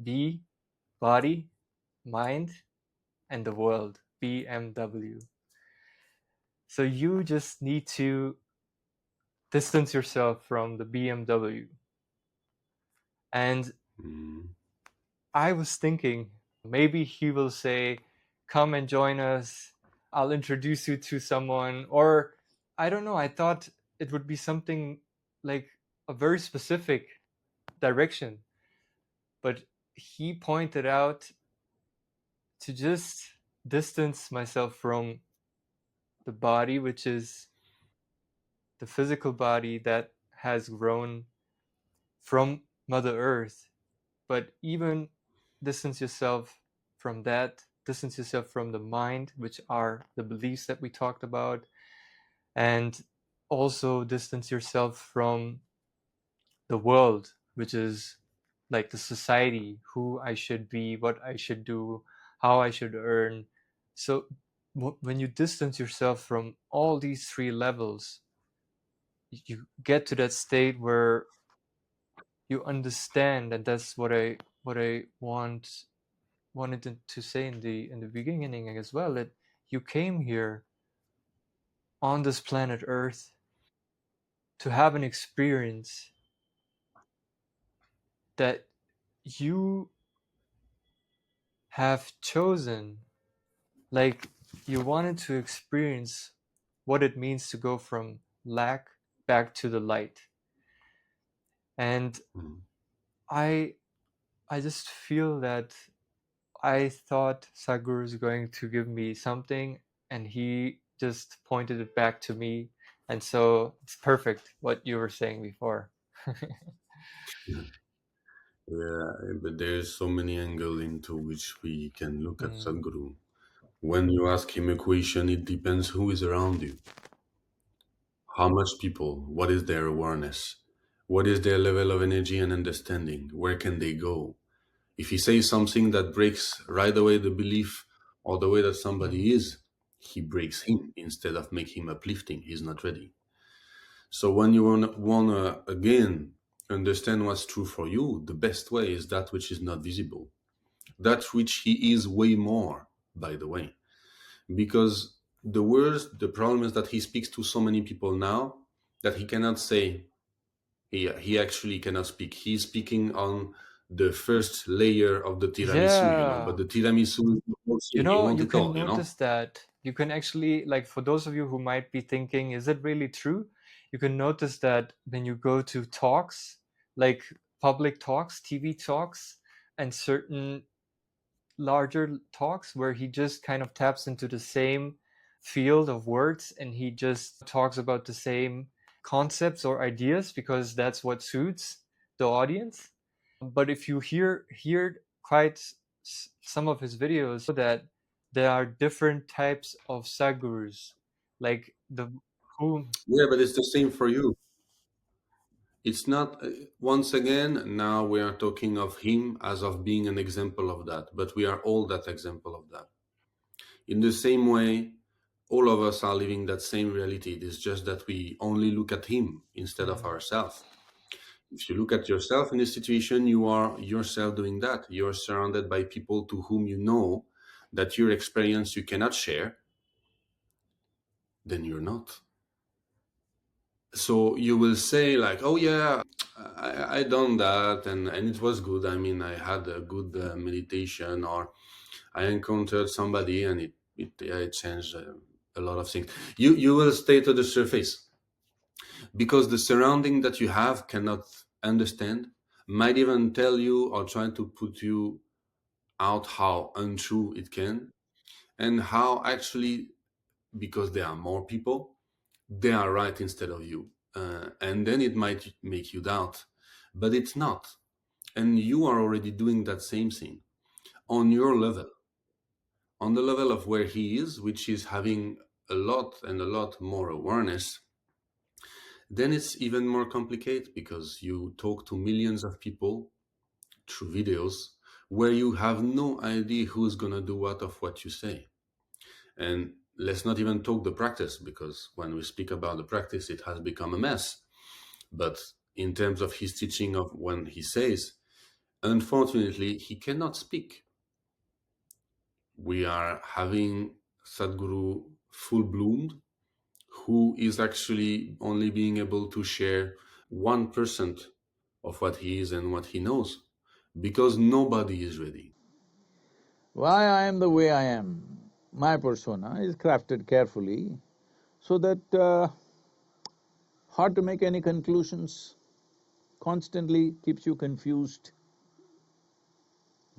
B, body, mind, and the world, BMW. So you just need to distance yourself from the BMW. And I was thinking, maybe he will say, come and join us. I'll introduce you to someone. Or I don't know. I thought it would be something like a very specific direction. But he pointed out to just distance myself from the body, which is the physical body that has grown from Mother Earth, but even distance yourself from that, distance yourself from the mind, which are the beliefs that we talked about, and also distance yourself from the world, which is like the society, who I should be, what I should do, how I should earn. So when you distance yourself from all these three levels, you get to that state where you understand, and that's what I wanted to say in the beginning as well, that you came here on this planet Earth to have an experience that you have chosen. Like, you wanted to experience what it means to go from lack back to the light. And I just feel that I thought Sadhguru is going to give me something, and he just pointed it back to me. And so it's perfect what you were saying before. Yeah, but there's so many angles into which we can look at Mm. Sadhguru. When you ask him a question, it depends who is around you. How much people, what is their awareness? What is their level of energy and understanding? Where can they go? If he says something that breaks right away the belief or the way that somebody is, he breaks him instead of make him uplifting. He's not ready. So when you want to, again, understand what's true for you, the best way is that which is not visible. That which he is way more, by the way. Because the problem is that he speaks to so many people now that he cannot say, he actually cannot speak. He's speaking on the first layer of the tiramisu, but Yeah. the tiramisu is the whole thing. You want You it can all, notice that. You can actually, like, for those of you who might be thinking, is it really true? You can notice that when you go to talks, like public talks, TV talks, and certain larger talks where he just kind of taps into the same field of words, and he just talks about the same concepts or ideas because that's what suits the audience. But if you hear quite some of his videos, that there are different types of sadhgurus, like the who. Yeah, but it's the same for you. It's not, once again, now we are talking of him as of being an example of that, but we are all that example of that. In the same way, all of us are living that same reality. It is just that we only look at him instead of ourselves. If you look at yourself in a situation, you are yourself doing that. You're surrounded by people to whom you know that your experience you cannot share, then you're not. So you will say like, oh yeah, I done that and it was good. I mean, I had a good meditation, or I encountered somebody and it changed a lot of things. You will stay to the surface because the surrounding that you have cannot understand, might even tell you or try to put you out how untrue it can, and how actually, because there are more people, they are right instead of you. And then it might make you doubt, but it's not. And you are already doing that same thing on your level, on the level of where he is, which is having a lot and a lot more awareness. Then it's even more complicated because you talk to millions of people through videos where you have no idea who's going to do what of what you say. And let's not even talk the practice, because when we speak about the practice, it has become a mess. But in terms of his teaching, of when he says, unfortunately, he cannot speak. We are having Sadhguru full bloomed, who is actually only being able to share 1% of what he is and what he knows, because nobody is ready. Why I am the way I am, my persona is crafted carefully so that hard to make any conclusions, constantly keeps you confused.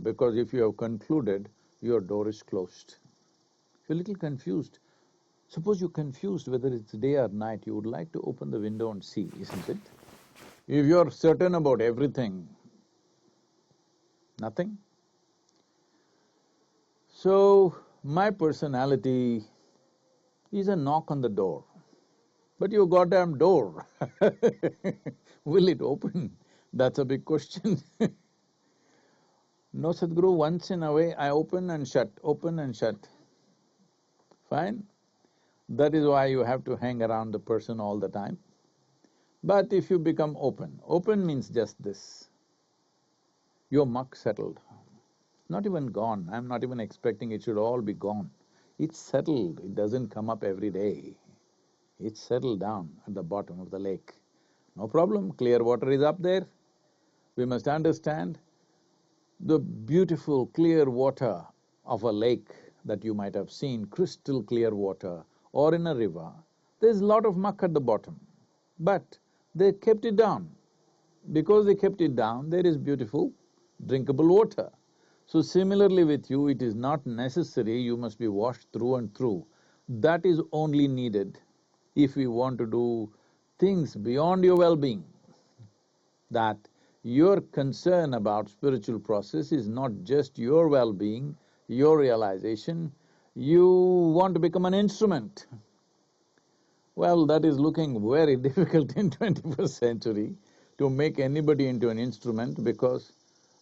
Because if you have concluded, your door is closed. You're a little confused. Suppose you're confused whether it's day or night, you would like to open the window and see, isn't it? If you're certain about everything, nothing. So, my personality is a knock on the door. But your goddamn door, will it open? That's a big question. No, Sadhguru, once in a way I open and shut, open and shut. Fine. That is why you have to hang around the person all the time. But if you become open, open means just this. Your muck settled. Not even gone, I'm not even expecting it should all be gone. It's settled, it doesn't come up every day. It's settled down at the bottom of the lake. No problem, clear water is up there. We must understand the beautiful clear water of a lake that you might have seen, crystal clear water, or in a river. There's a lot of muck at the bottom, but they kept it down. Because they kept it down, there is beautiful, drinkable water. So similarly with you, it is not necessary you must be washed through and through. That is only needed if we want to do things beyond your well-being. That your concern about spiritual process is not just your well-being, your realization, you want to become an instrument. Well, that is looking very difficult in 21st century to make anybody into an instrument, because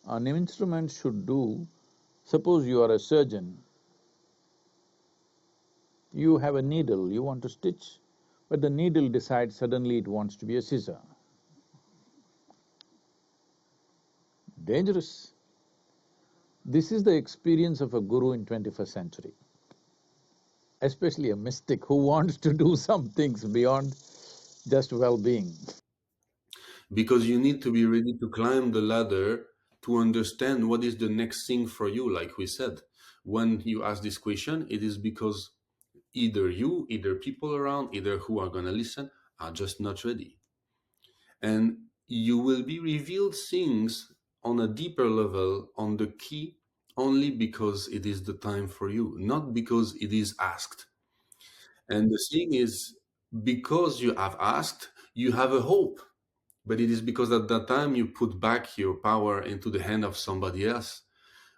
an instrument should do… Suppose you are a surgeon, you have a needle, you want to stitch, but the needle decides suddenly it wants to be a scissor. Dangerous. This is the experience of a guru in 21st century, especially a mystic who wants to do some things beyond just well-being. Because you need to be ready to climb the ladder to understand what is the next thing for you, like we said. When you ask this question, it is because either you, either people around, either who are gonna listen, are just not ready. And you will be revealed things on a deeper level, on the key, only because it is the time for you, not because it is asked. And the thing is, because you have asked, you have a hope. But it is because at that time you put back your power into the hand of somebody else.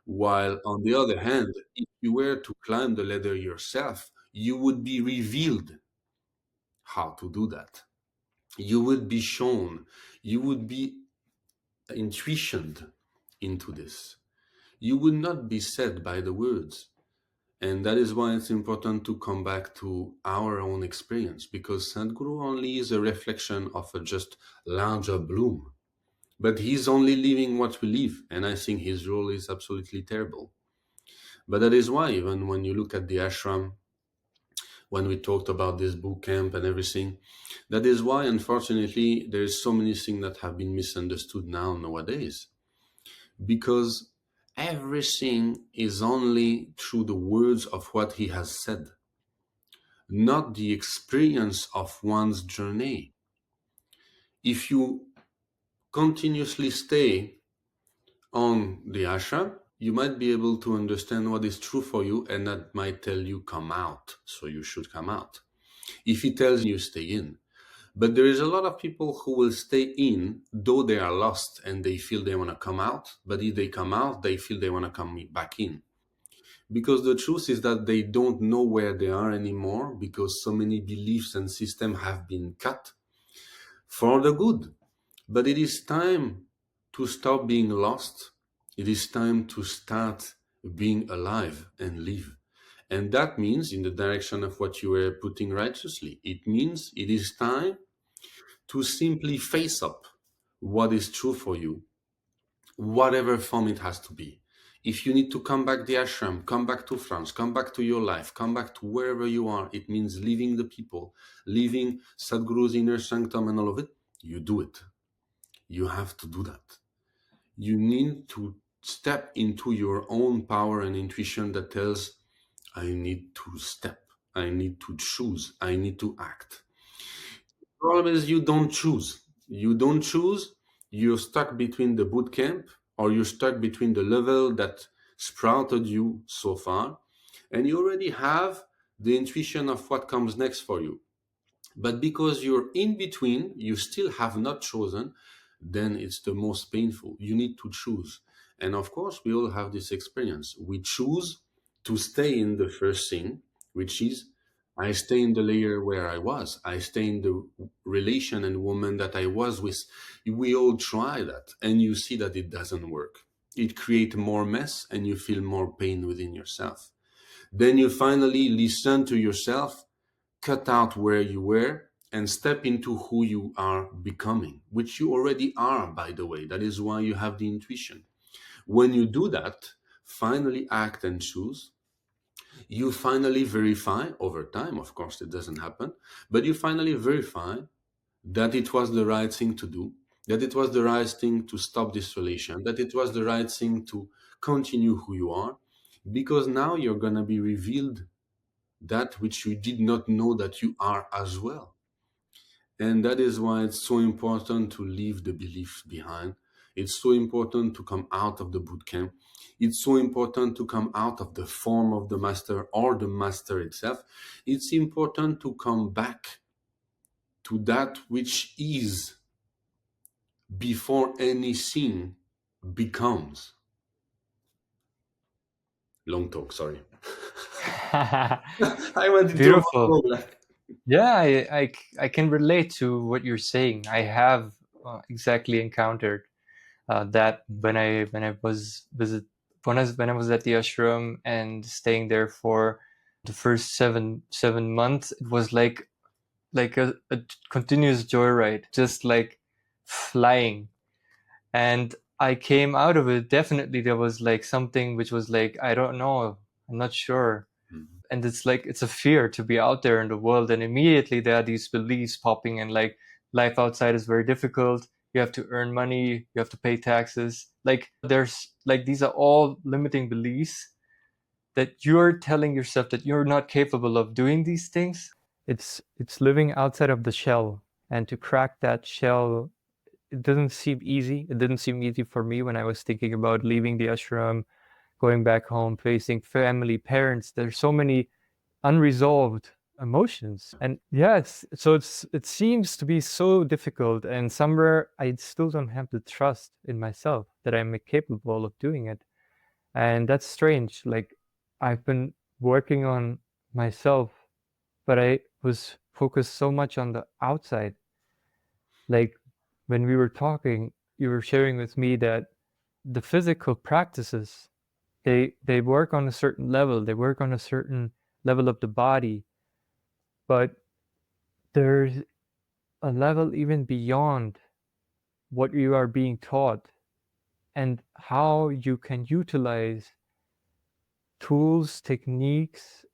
While on the other hand, if you were to climb the ladder yourself, you would be revealed how to do that. You would be shown, you would be intuitioned into this. You would not be said by the words. And that is why it's important to come back to our own experience, because Sadhguru only is a reflection of a just larger bloom. But he's only living what we live, and I think his role is absolutely terrible. But that is why, even when you look at the ashram, when we talked about this boot camp and everything, that is why, unfortunately, there is so many things that have been misunderstood nowadays. Because everything is only through the words of what he has said, not the experience of one's journey. If you continuously stay on the ashram, you might be able to understand what is true for you, and that might tell you come out, so you should come out. If he tells you stay in. But there is a lot of people who will stay in, though they are lost and they feel they want to come out, but if they come out, they feel they want to come back in. Because the truth is that they don't know where they are anymore, because so many beliefs and systems have been cut for the good. But it is time to stop being lost It is time to start being alive and live. And that means in the direction of what you were putting righteously. It means it is time to simply face up what is true for you, whatever form it has to be. If you need to come back the ashram, come back to France, come back to your life, come back to wherever you are, it means leaving the people, leaving Sadhguru's inner sanctum and all of it, you do it. You have to do that. You need to step into your own power and intuition that tells, I need to step, I need to choose, I need to act. The problem is you don't choose. You don't choose, you're stuck between the boot camp, or you're stuck between the level that sprouted you so far, and you already have the intuition of what comes next for you. But because you're in between, you still have not chosen, then it's the most painful. You need to choose. And of course, we all have this experience. We choose to stay in the first thing, which is I stay in the layer where I was. I stay in the relation and woman that I was with. We all try that, and you see that it doesn't work. It creates more mess, and you feel more pain within yourself. Then you finally listen to yourself, cut out where you were, and step into who you are becoming, which you already are, by the way. That is why you have the intuition. When you do that, finally act and choose, you finally verify over time, of course, it doesn't happen, but you finally verify that it was the right thing to do, that it was the right thing to stop this relation, that it was the right thing to continue who you are, because now you're going to be revealed that which you did not know that you are as well. And that is why it's so important to leave the belief behind. It's so important to come out of the boot camp. It's so important to come out of the form of the master or the master itself. It's important to come back to that which is before anything becomes. Long talk, sorry. I went into a Beautiful. monologue. Yeah, I can relate to what you're saying. I have exactly encountered that when I was when I was at the ashram and staying there for the first seven months. It was like a continuous joyride, just like flying. And I came out of it. Definitely, there was like something which was like, I don't know, I'm not sure. And it's like, it's a fear to be out there in the world. And immediately there are these beliefs popping in, like life outside is very difficult. You have to earn money. You have to pay taxes. Like there's like, these are all limiting beliefs that you're telling yourself that you're not capable of doing these things. It's living outside of the shell, and to crack that shell, it doesn't seem easy. It didn't seem easy for me when I was thinking about leaving the ashram, going back home, facing family, parents. There's so many unresolved emotions, and yes, so it seems to be so difficult, and somewhere I still don't have the trust in myself that I'm capable of doing it. And that's strange. Like, I've been working on myself, but I was focused so much on the outside. Like, when we were talking, you were sharing with me that the physical practices, they work on a certain level, they work on a certain level of the body, but there's a level even beyond what you are being taught, and how you can utilize tools, techniques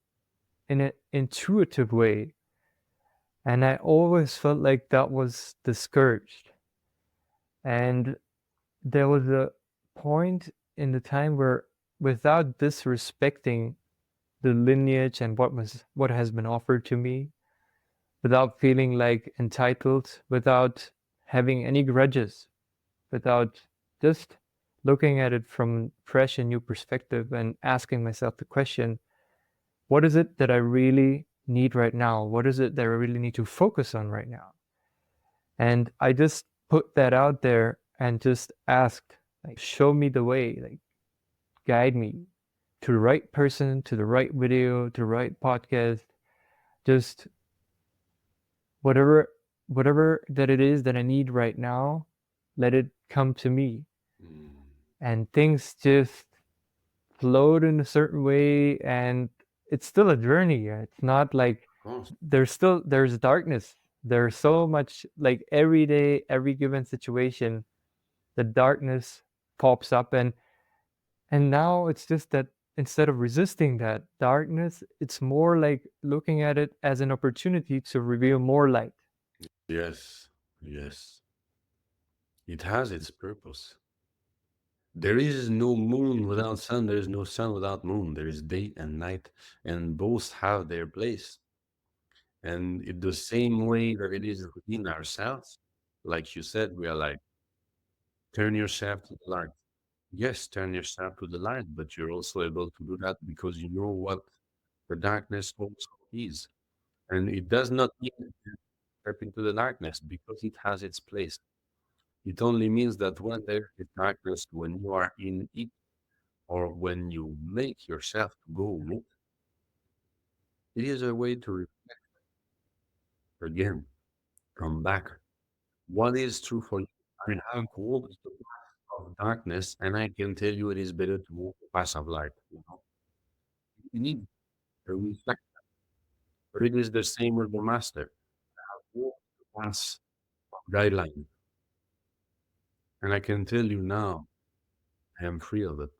in an intuitive way. And I always felt like that was discouraged. And there was a point in the time where, without disrespecting the lineage and what has been offered to me, without feeling like entitled, without having any grudges, without just looking at it from fresh and new perspective and asking myself the question, what is it that I really need right now? What is it that I really need to focus on right now? And I just put that out there and just asked, like, show me the way, like, guide me to the right person, to the right video, to the right podcast, just whatever that it is that I need right now, let it come to me. and things just flowed in a certain way, and it's still a journey. It's not like Of course. there's darkness. There's so much, like every day, every given situation, the darkness pops up, and now it's just that instead of resisting that darkness, it's more like looking at it as an opportunity to reveal more light. Yes, yes. It has its purpose. There is no moon without sun, there is no sun without moon. There is day and night, and both have their place. And in the same way that it is within ourselves, like you said, we are like, turn yourself to the light. Yes, turn yourself to the light, but you're also able to do that because you know what the darkness also is. And it does not mean to step into the darkness because it has its place. It only means that when there is darkness, when you are in it, or when you make yourself to go in it, it is a way to again come back. What is true for you? I mean, how cold is the path of darkness? And I can tell you it is better to walk the path of light. You know, you need to reflect, but it is the same with the master. Walk the path of guideline. And I can tell you now, I am free of it.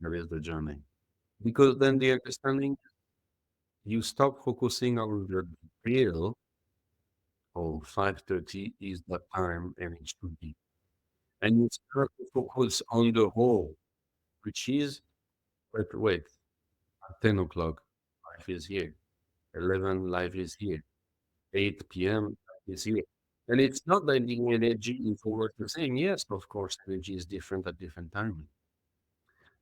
There is the journey. Because then the understanding, you stop focusing on the real. Oh, 5:30 is the time and it should be. And you start to focus on the whole, which is, wait, at 10 o'clock, life is here. 11, life is here. 8 p.m., life is here. And it's not that the energy is always the same. Yes, of course, energy is different at different times.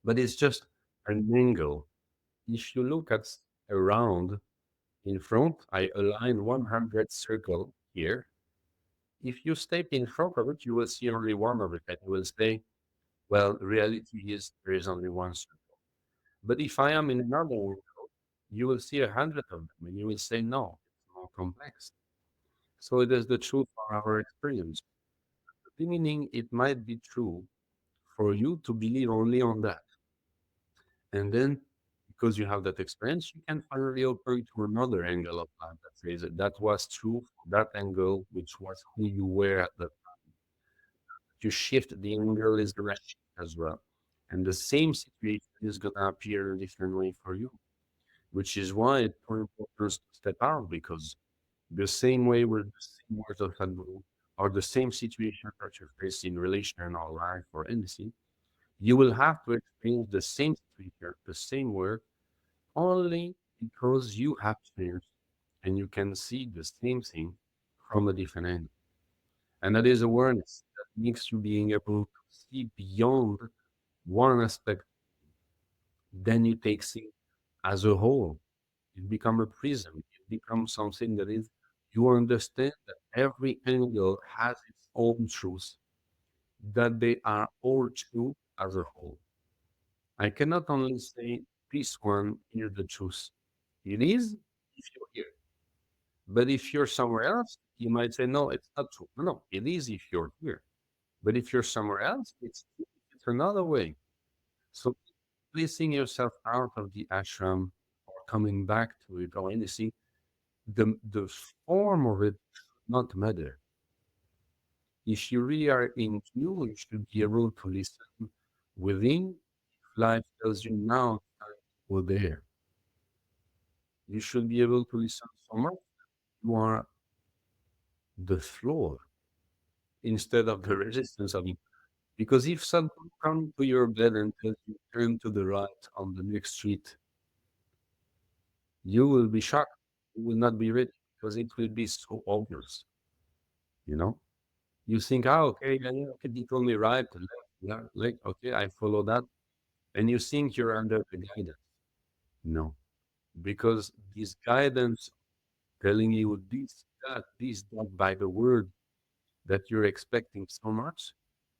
But it's just an angle. If you look at around in front, I align 100 circle here. If you step in front of it, you will see only one of it, and you will say, well, reality is there is only one circle. But if I am in another world, you will see 100 of them, and you will say, no, it's more complex. So it is the truth for our experience. Meaning it might be true for you to believe only on that. And then because you have that experience, you can finally open to another angle of life that says that that was true for that angle, which was who you were at the you shift the angle is direction as well. And the same situation is gonna appear in a different way for you, which is why it's so important to step out because the same way with the same words of Sadhguru or the same situation that you face in relation or life or anything, you will have to experience the same situation, the same word, only because you have changed and you can see the same thing from a different angle. And that is awareness that makes you being able to see beyond one aspect. Then you take things as a whole. It becomes a prism. It becomes something that is, you understand that every angle has its own truth, that they are all true as a whole. I cannot only say this one is the truth. It is if you're here. But if you're somewhere else, you might say, no, it's not true. No, it is if you're here. But if you're somewhere else, it's another way. So placing yourself out of the ashram or coming back to it or anything, the form of it should not matter. If you really are in you, you should be able to listen within. If life tells you now, go there. You should be able to listen so much. You are the floor instead of the resistance of it. Because if someone comes to your bed and tells you turn to the right on the next street, you will be shocked. You will not be ready because it will be so obvious. You know, you think, oh, okay, yeah, yeah, okay, he told me right, left, yeah, like, okay, I follow that, and you think you're under the guidance. No, because this guidance telling you this, that by the word that you're expecting so much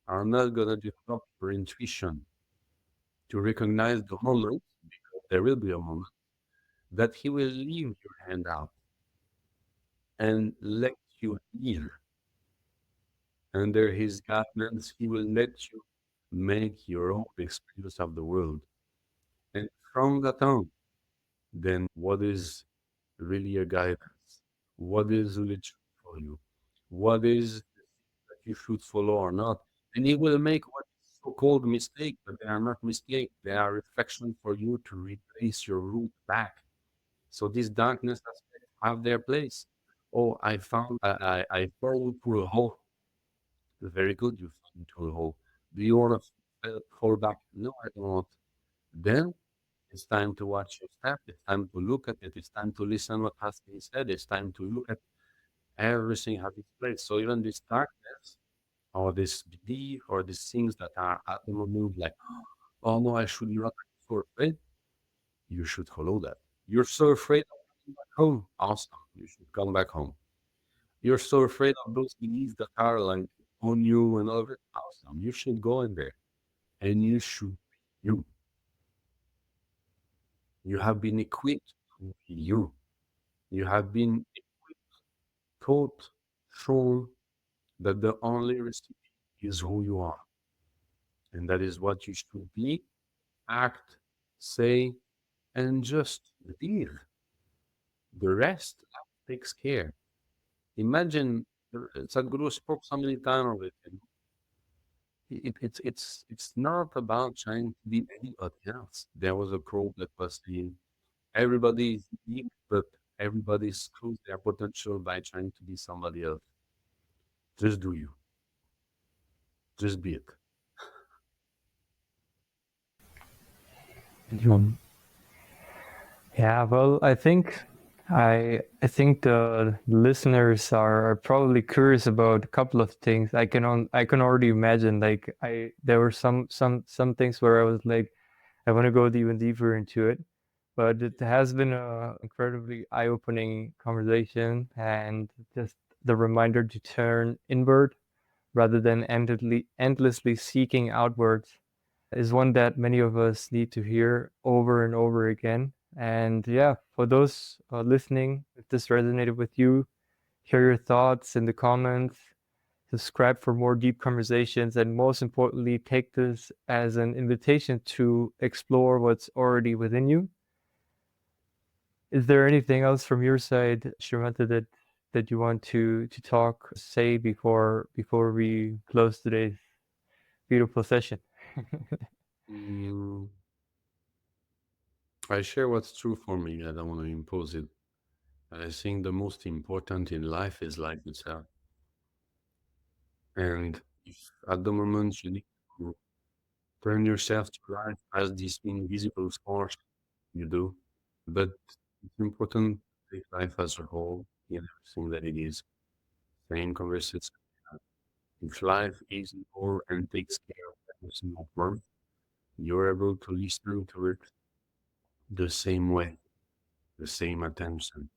are not gonna develop your intuition to recognize the moment, because there will be a moment that he will leave your hand out and let you heal. Under his guidance, he will let you make your own experience of the world. And from that on, then what is really your guidance? What is really true for you? What is that you should follow or not? And you will make what is so-called mistake, but they are not mistake. They are reflection for you to retrace your route back. So these darkness aspects have their place. Oh, I fall through a hole. Very good, you fall into a hole. Do you want to fall back? No, I don't want. Then it's time to watch your step. It's time to look at it. It's time to listen what has been said. It's time to look at everything has its place. So even this darkness or this belief or these things that are at the moment like, oh no, I should not be so afraid. You should follow that. You're so afraid of coming back home. Awesome. You should come back home. You're so afraid of those beliefs that are like on you and all of it. Awesome. You should go in there and you should be you. You have been equipped to be you. You have been taught, shown that the only recipe is who you are. And that is what you should be, act, say, and just live. The rest takes care. Imagine Sadhguru spoke so many times of it. It's not about trying to be anybody else. There was a quote that was saying, everybody is unique, but everybody screws their potential by trying to be somebody else. Just do you. Just be it. Mhm. Yeah, well, I think the listeners are probably curious about a couple of things. I can already imagine like there were some things where I was like I want to go even deeper into it, but it has been a incredibly eye-opening conversation and just the reminder to turn inward rather than endlessly seeking outwards is one that many of us need to hear over and over again. And yeah, for those listening, if this resonated with you, share your thoughts in the comments, subscribe for more deep conversations, and most importantly, take this as an invitation to explore what's already within you. Is there anything else from your side, Srimanta, that you want to talk, say before we close today's beautiful session? Mm, I share what's true for me. I don't want to impose it. I think the most important in life is life itself. And if at the moment you need to turn yourself to life as this invisible force, you do. But it's important to take life as a whole in everything that it is. Same conversation. If life is more and takes care of every single one, you're able to listen to it the same way, the same attention.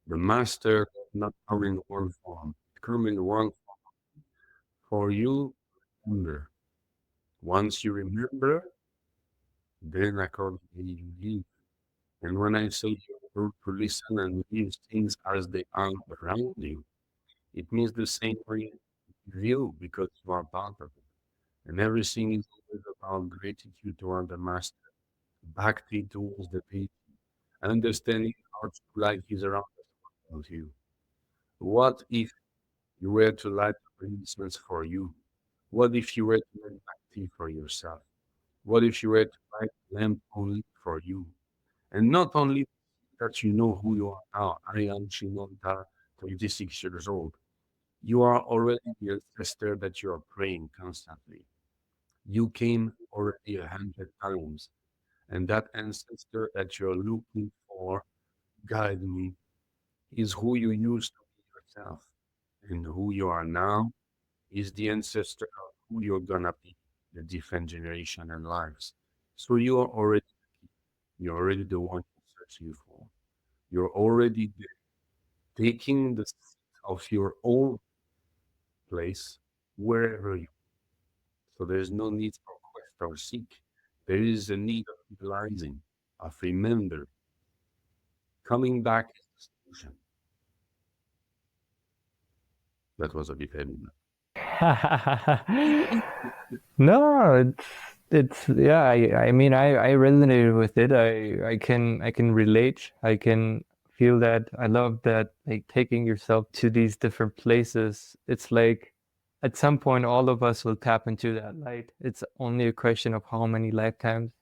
The master not come in one form, come in one for you. Remember, once you remember, then accordingly you live. And when I say you're to listen and live things as they are around you, it means the same way you because you are part of it. And everything is always about gratitude toward the master, bhakti towards the people, understanding how true life is around us you. What if you were to light up incense for you? What if you were to light bhakti for yourself? What if you were to light a lamp only for you? And not only that you know who you are now. I am Sri Manta, 26 years old. You are already the ancestor that you are praying constantly. You came already 100 times. And that ancestor that you're looking for, guide me, is who you used to be yourself. And who you are now is the ancestor of who you're gonna be, the different generation and lives. So you're already the one who's searching for. You're already there, taking the seat of your own place wherever you. So there's no need for quest or seek. There is a need of realizing, of remember, coming back is the solution. That was a bit heavy. No, it's yeah. I mean, I resonated with it. I can relate. I can feel that. I love that. Like taking yourself to these different places. It's like at some point all of us will tap into that light. It's only a question of how many lifetimes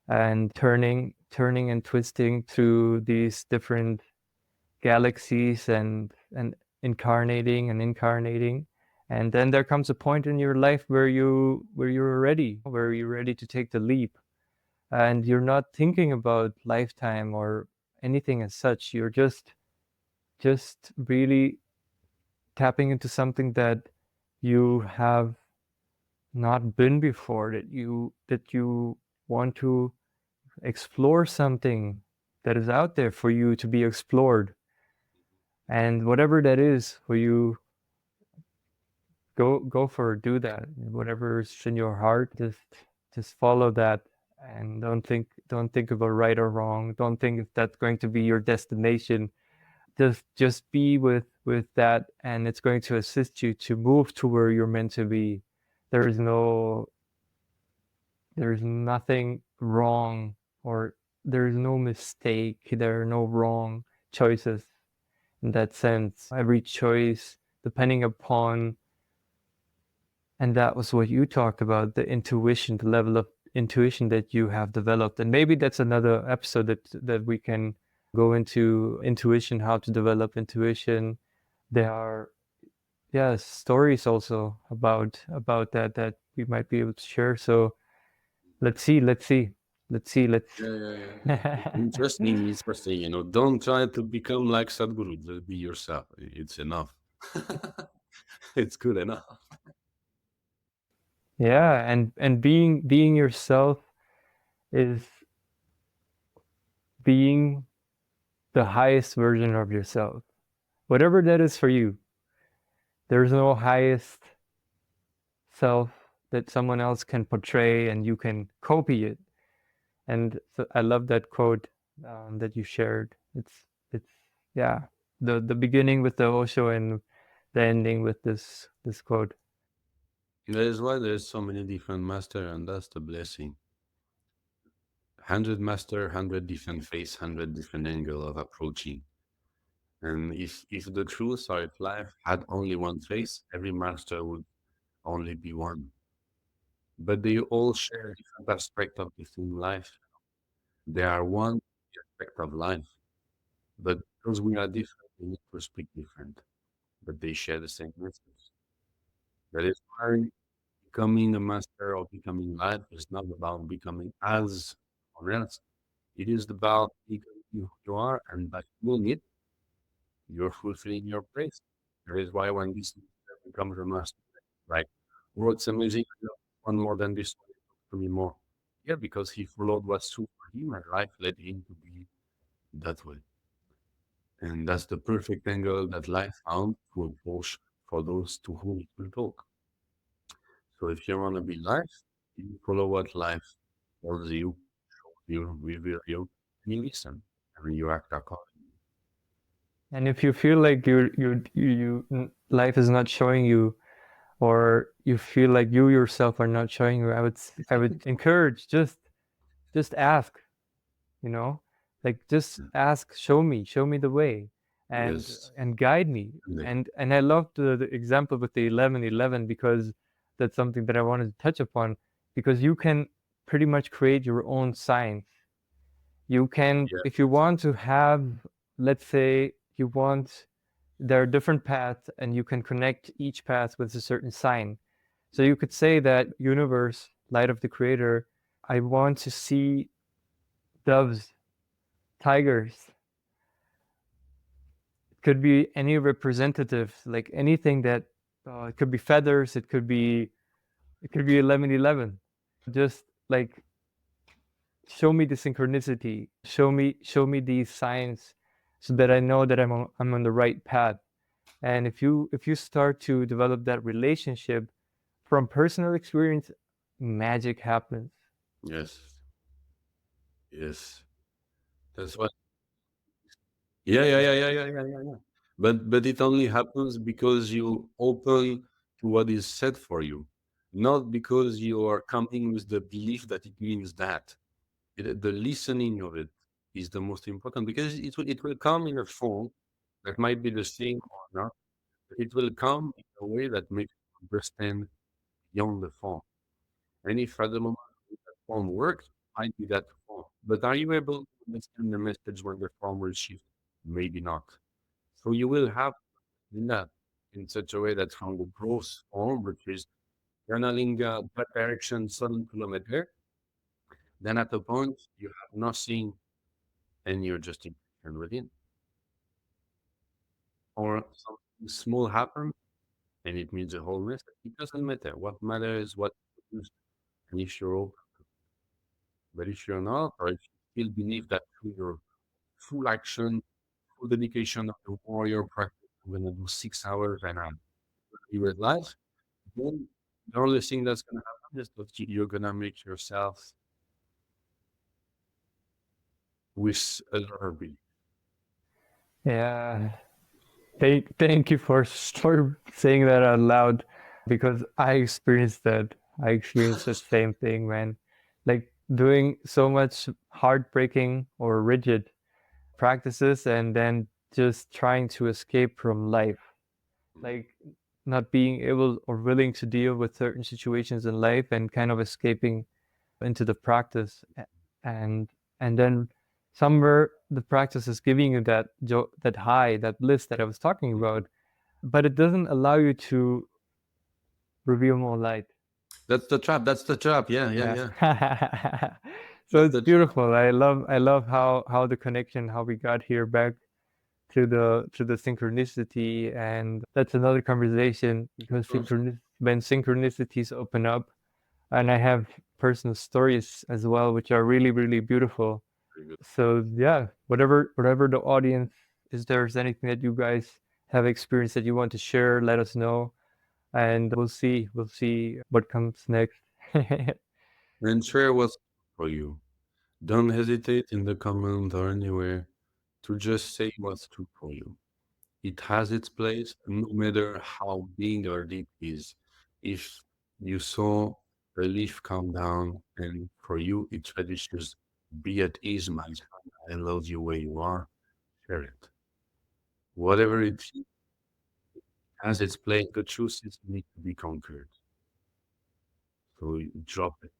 and turning and twisting through these different galaxies and incarnating, and then there comes a point in your life where you're ready to take the leap, and you're not thinking about lifetime or anything as such. You're just really tapping into something that you have not been before, that you want to explore something that is out there for you to be explored. And whatever that is for you, go for it, do that. Whatever's in your heart, just follow that, and don't think about right or wrong. Don't think if that's going to be your destination. Just be with that, and it's going to assist you to move to where you're meant to be. There is no there's nothing wrong, or there's no mistake. There are no wrong choices in that sense. Every choice, depending upon, and that was what you talked about, the intuition, the level of intuition that you have developed. And maybe that's another episode that we can go into intuition, how to develop intuition. There are, yeah, stories also about that we might be able to share. So let's see. Yeah. Interesting, interesting. Don't try to become like Sadhguru. Just be yourself. It's enough. It's good enough. Yeah, and being yourself is being the highest version of yourself, whatever that is for you. There's no highest self that someone else can portray and you can copy it. And so I love that quote that you shared. It's yeah, the beginning with the Osho and the ending with this quote. That is why there's so many different master, and that's the blessing. 100 master, 100 different face, 100 different angle of approaching. And if the truth or if life had only one face, every master would only be one. But they all share different aspect of the same life. They are one aspect of life. But because we are different, we need to speak different. But they share the same message. That is why becoming a master or becoming life is not about becoming as or else. It is about becoming who you are, and by doing it, you're fulfilling your praise. That is why when this becomes a master, like, wrote some music, one more than this one, to me more. Yeah, because he followed what's true for him, and life led him to be that way. And that's the perfect angle that life found to approach for those to whom it will talk. So if you want to be life, you follow what life tells you, shows you, reveal you, and you listen, and you act accordingly. And if you feel like life is not showing you, or you feel like you yourself are not showing you, I would encourage, just ask, you know, like just ask, show me the way, and Yes. and guide me. Like, And I love the example with the 1111, because that's something that I wanted to touch upon, because you can pretty much create your own sign. You can, yeah. if you want to have, let's say you want, there are different paths and you can connect each path with a certain sign. So you could say that universe, light of the creator, I want to see doves, tigers. It could be any representative, like anything that, it could be feathers, it could be 1111. Just like, show me the synchronicity, show me these signs, so that I know that I'm on the right path. And if you start to develop that relationship from personal experience, magic happens. Yes. Yes. That's what. Yeah. But it only happens because you open to what is said for you, not because you are coming with the belief that it means that. The listening of it is the most important, because it will come in a form that might be the same or not. But it will come in a way that makes you understand beyond the form. And if at the moment that form works, might be that form. But are you able to understand the message when the form will shift? Maybe not. So you will have to do that in such a way that from the gross form, which is journaling that direction 7 kilometers, then at the point you have nothing and you're just in within. Or something small happens and it means a wholeness. It doesn't matter. What matters is what you use. And if you're open, but if you're not, or if you still believe that through your full action, full dedication of the warrior practice, I'm gonna do 6 hours and I'm your life, then the only thing that's gonna happen is that you're gonna make yourself with other belief. Yeah. Thank you for saying that out loud, because I experienced that. I experienced the same thing, man. Like doing so much heartbreaking or rigid practices and then just trying to escape from life. Like not being able or willing to deal with certain situations in life and kind of escaping into the practice, and then somewhere the practice is giving you that that high, that bliss that I was talking about, but it doesn't allow you to reveal more light. That's the trap. That's the trap. Yeah. So That's it's the trap. beautiful. I love how the connection, how we got here back to the synchronicity, and that's another conversation, because when synchronicities open up, and I have personal stories as well, which are really, really beautiful. Very good. So yeah, whatever the audience, is there's anything that you guys have experienced that you want to share, let us know, and we'll see what comes next. And share what's for you. Don't hesitate in the comment or anywhere to just say what's true for you. It has its place, no matter how big or deep it is. If you saw a leaf come down and for you it registers, be at ease, my son. I love you where you are. Share it. Whatever it is, has its place. The truth is need to be conquered. So you drop it.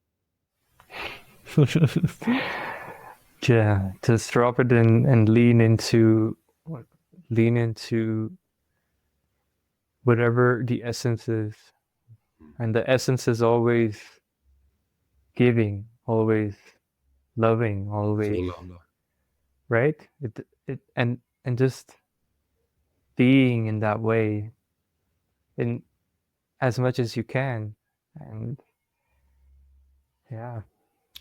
Yeah, just drop it and lean into whatever the essence is. And the essence is always giving, always loving, always, So love. right? And just being in that way in as much as you can. And yeah.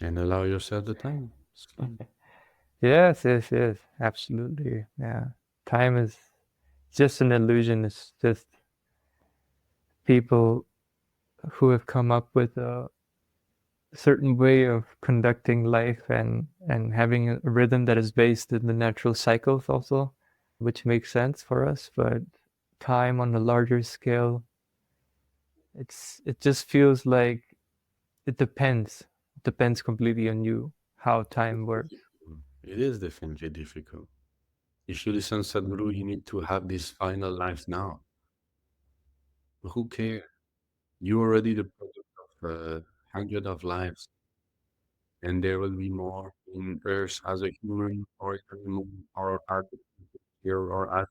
And allow yourself the time. It's fine. Yes, absolutely. Yeah. Time is just an illusion. It's just people who have come up with a certain way of conducting life, and having a rhythm that is based in the natural cycles also, which makes sense for us. But time on a larger scale, it just feels like it depends completely on you how time works. It is definitely difficult. If you listen Sadhguru, you need to have this final life now. Who cares? You already the product of hundred of lives, and there will be more in Earth as a human or animal or artist here or as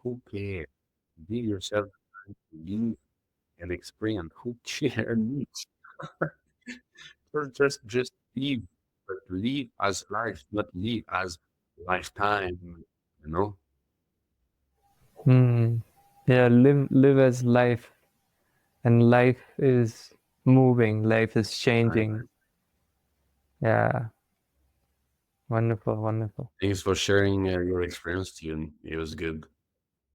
who cares? Give yourself time to live and experience. Who cares? Or just live, but live as life, not live as lifetime. You know. Yeah, live as life, and life is moving, life is changing. Yeah, wonderful. Thanks for sharing your experience, Steven. It was good.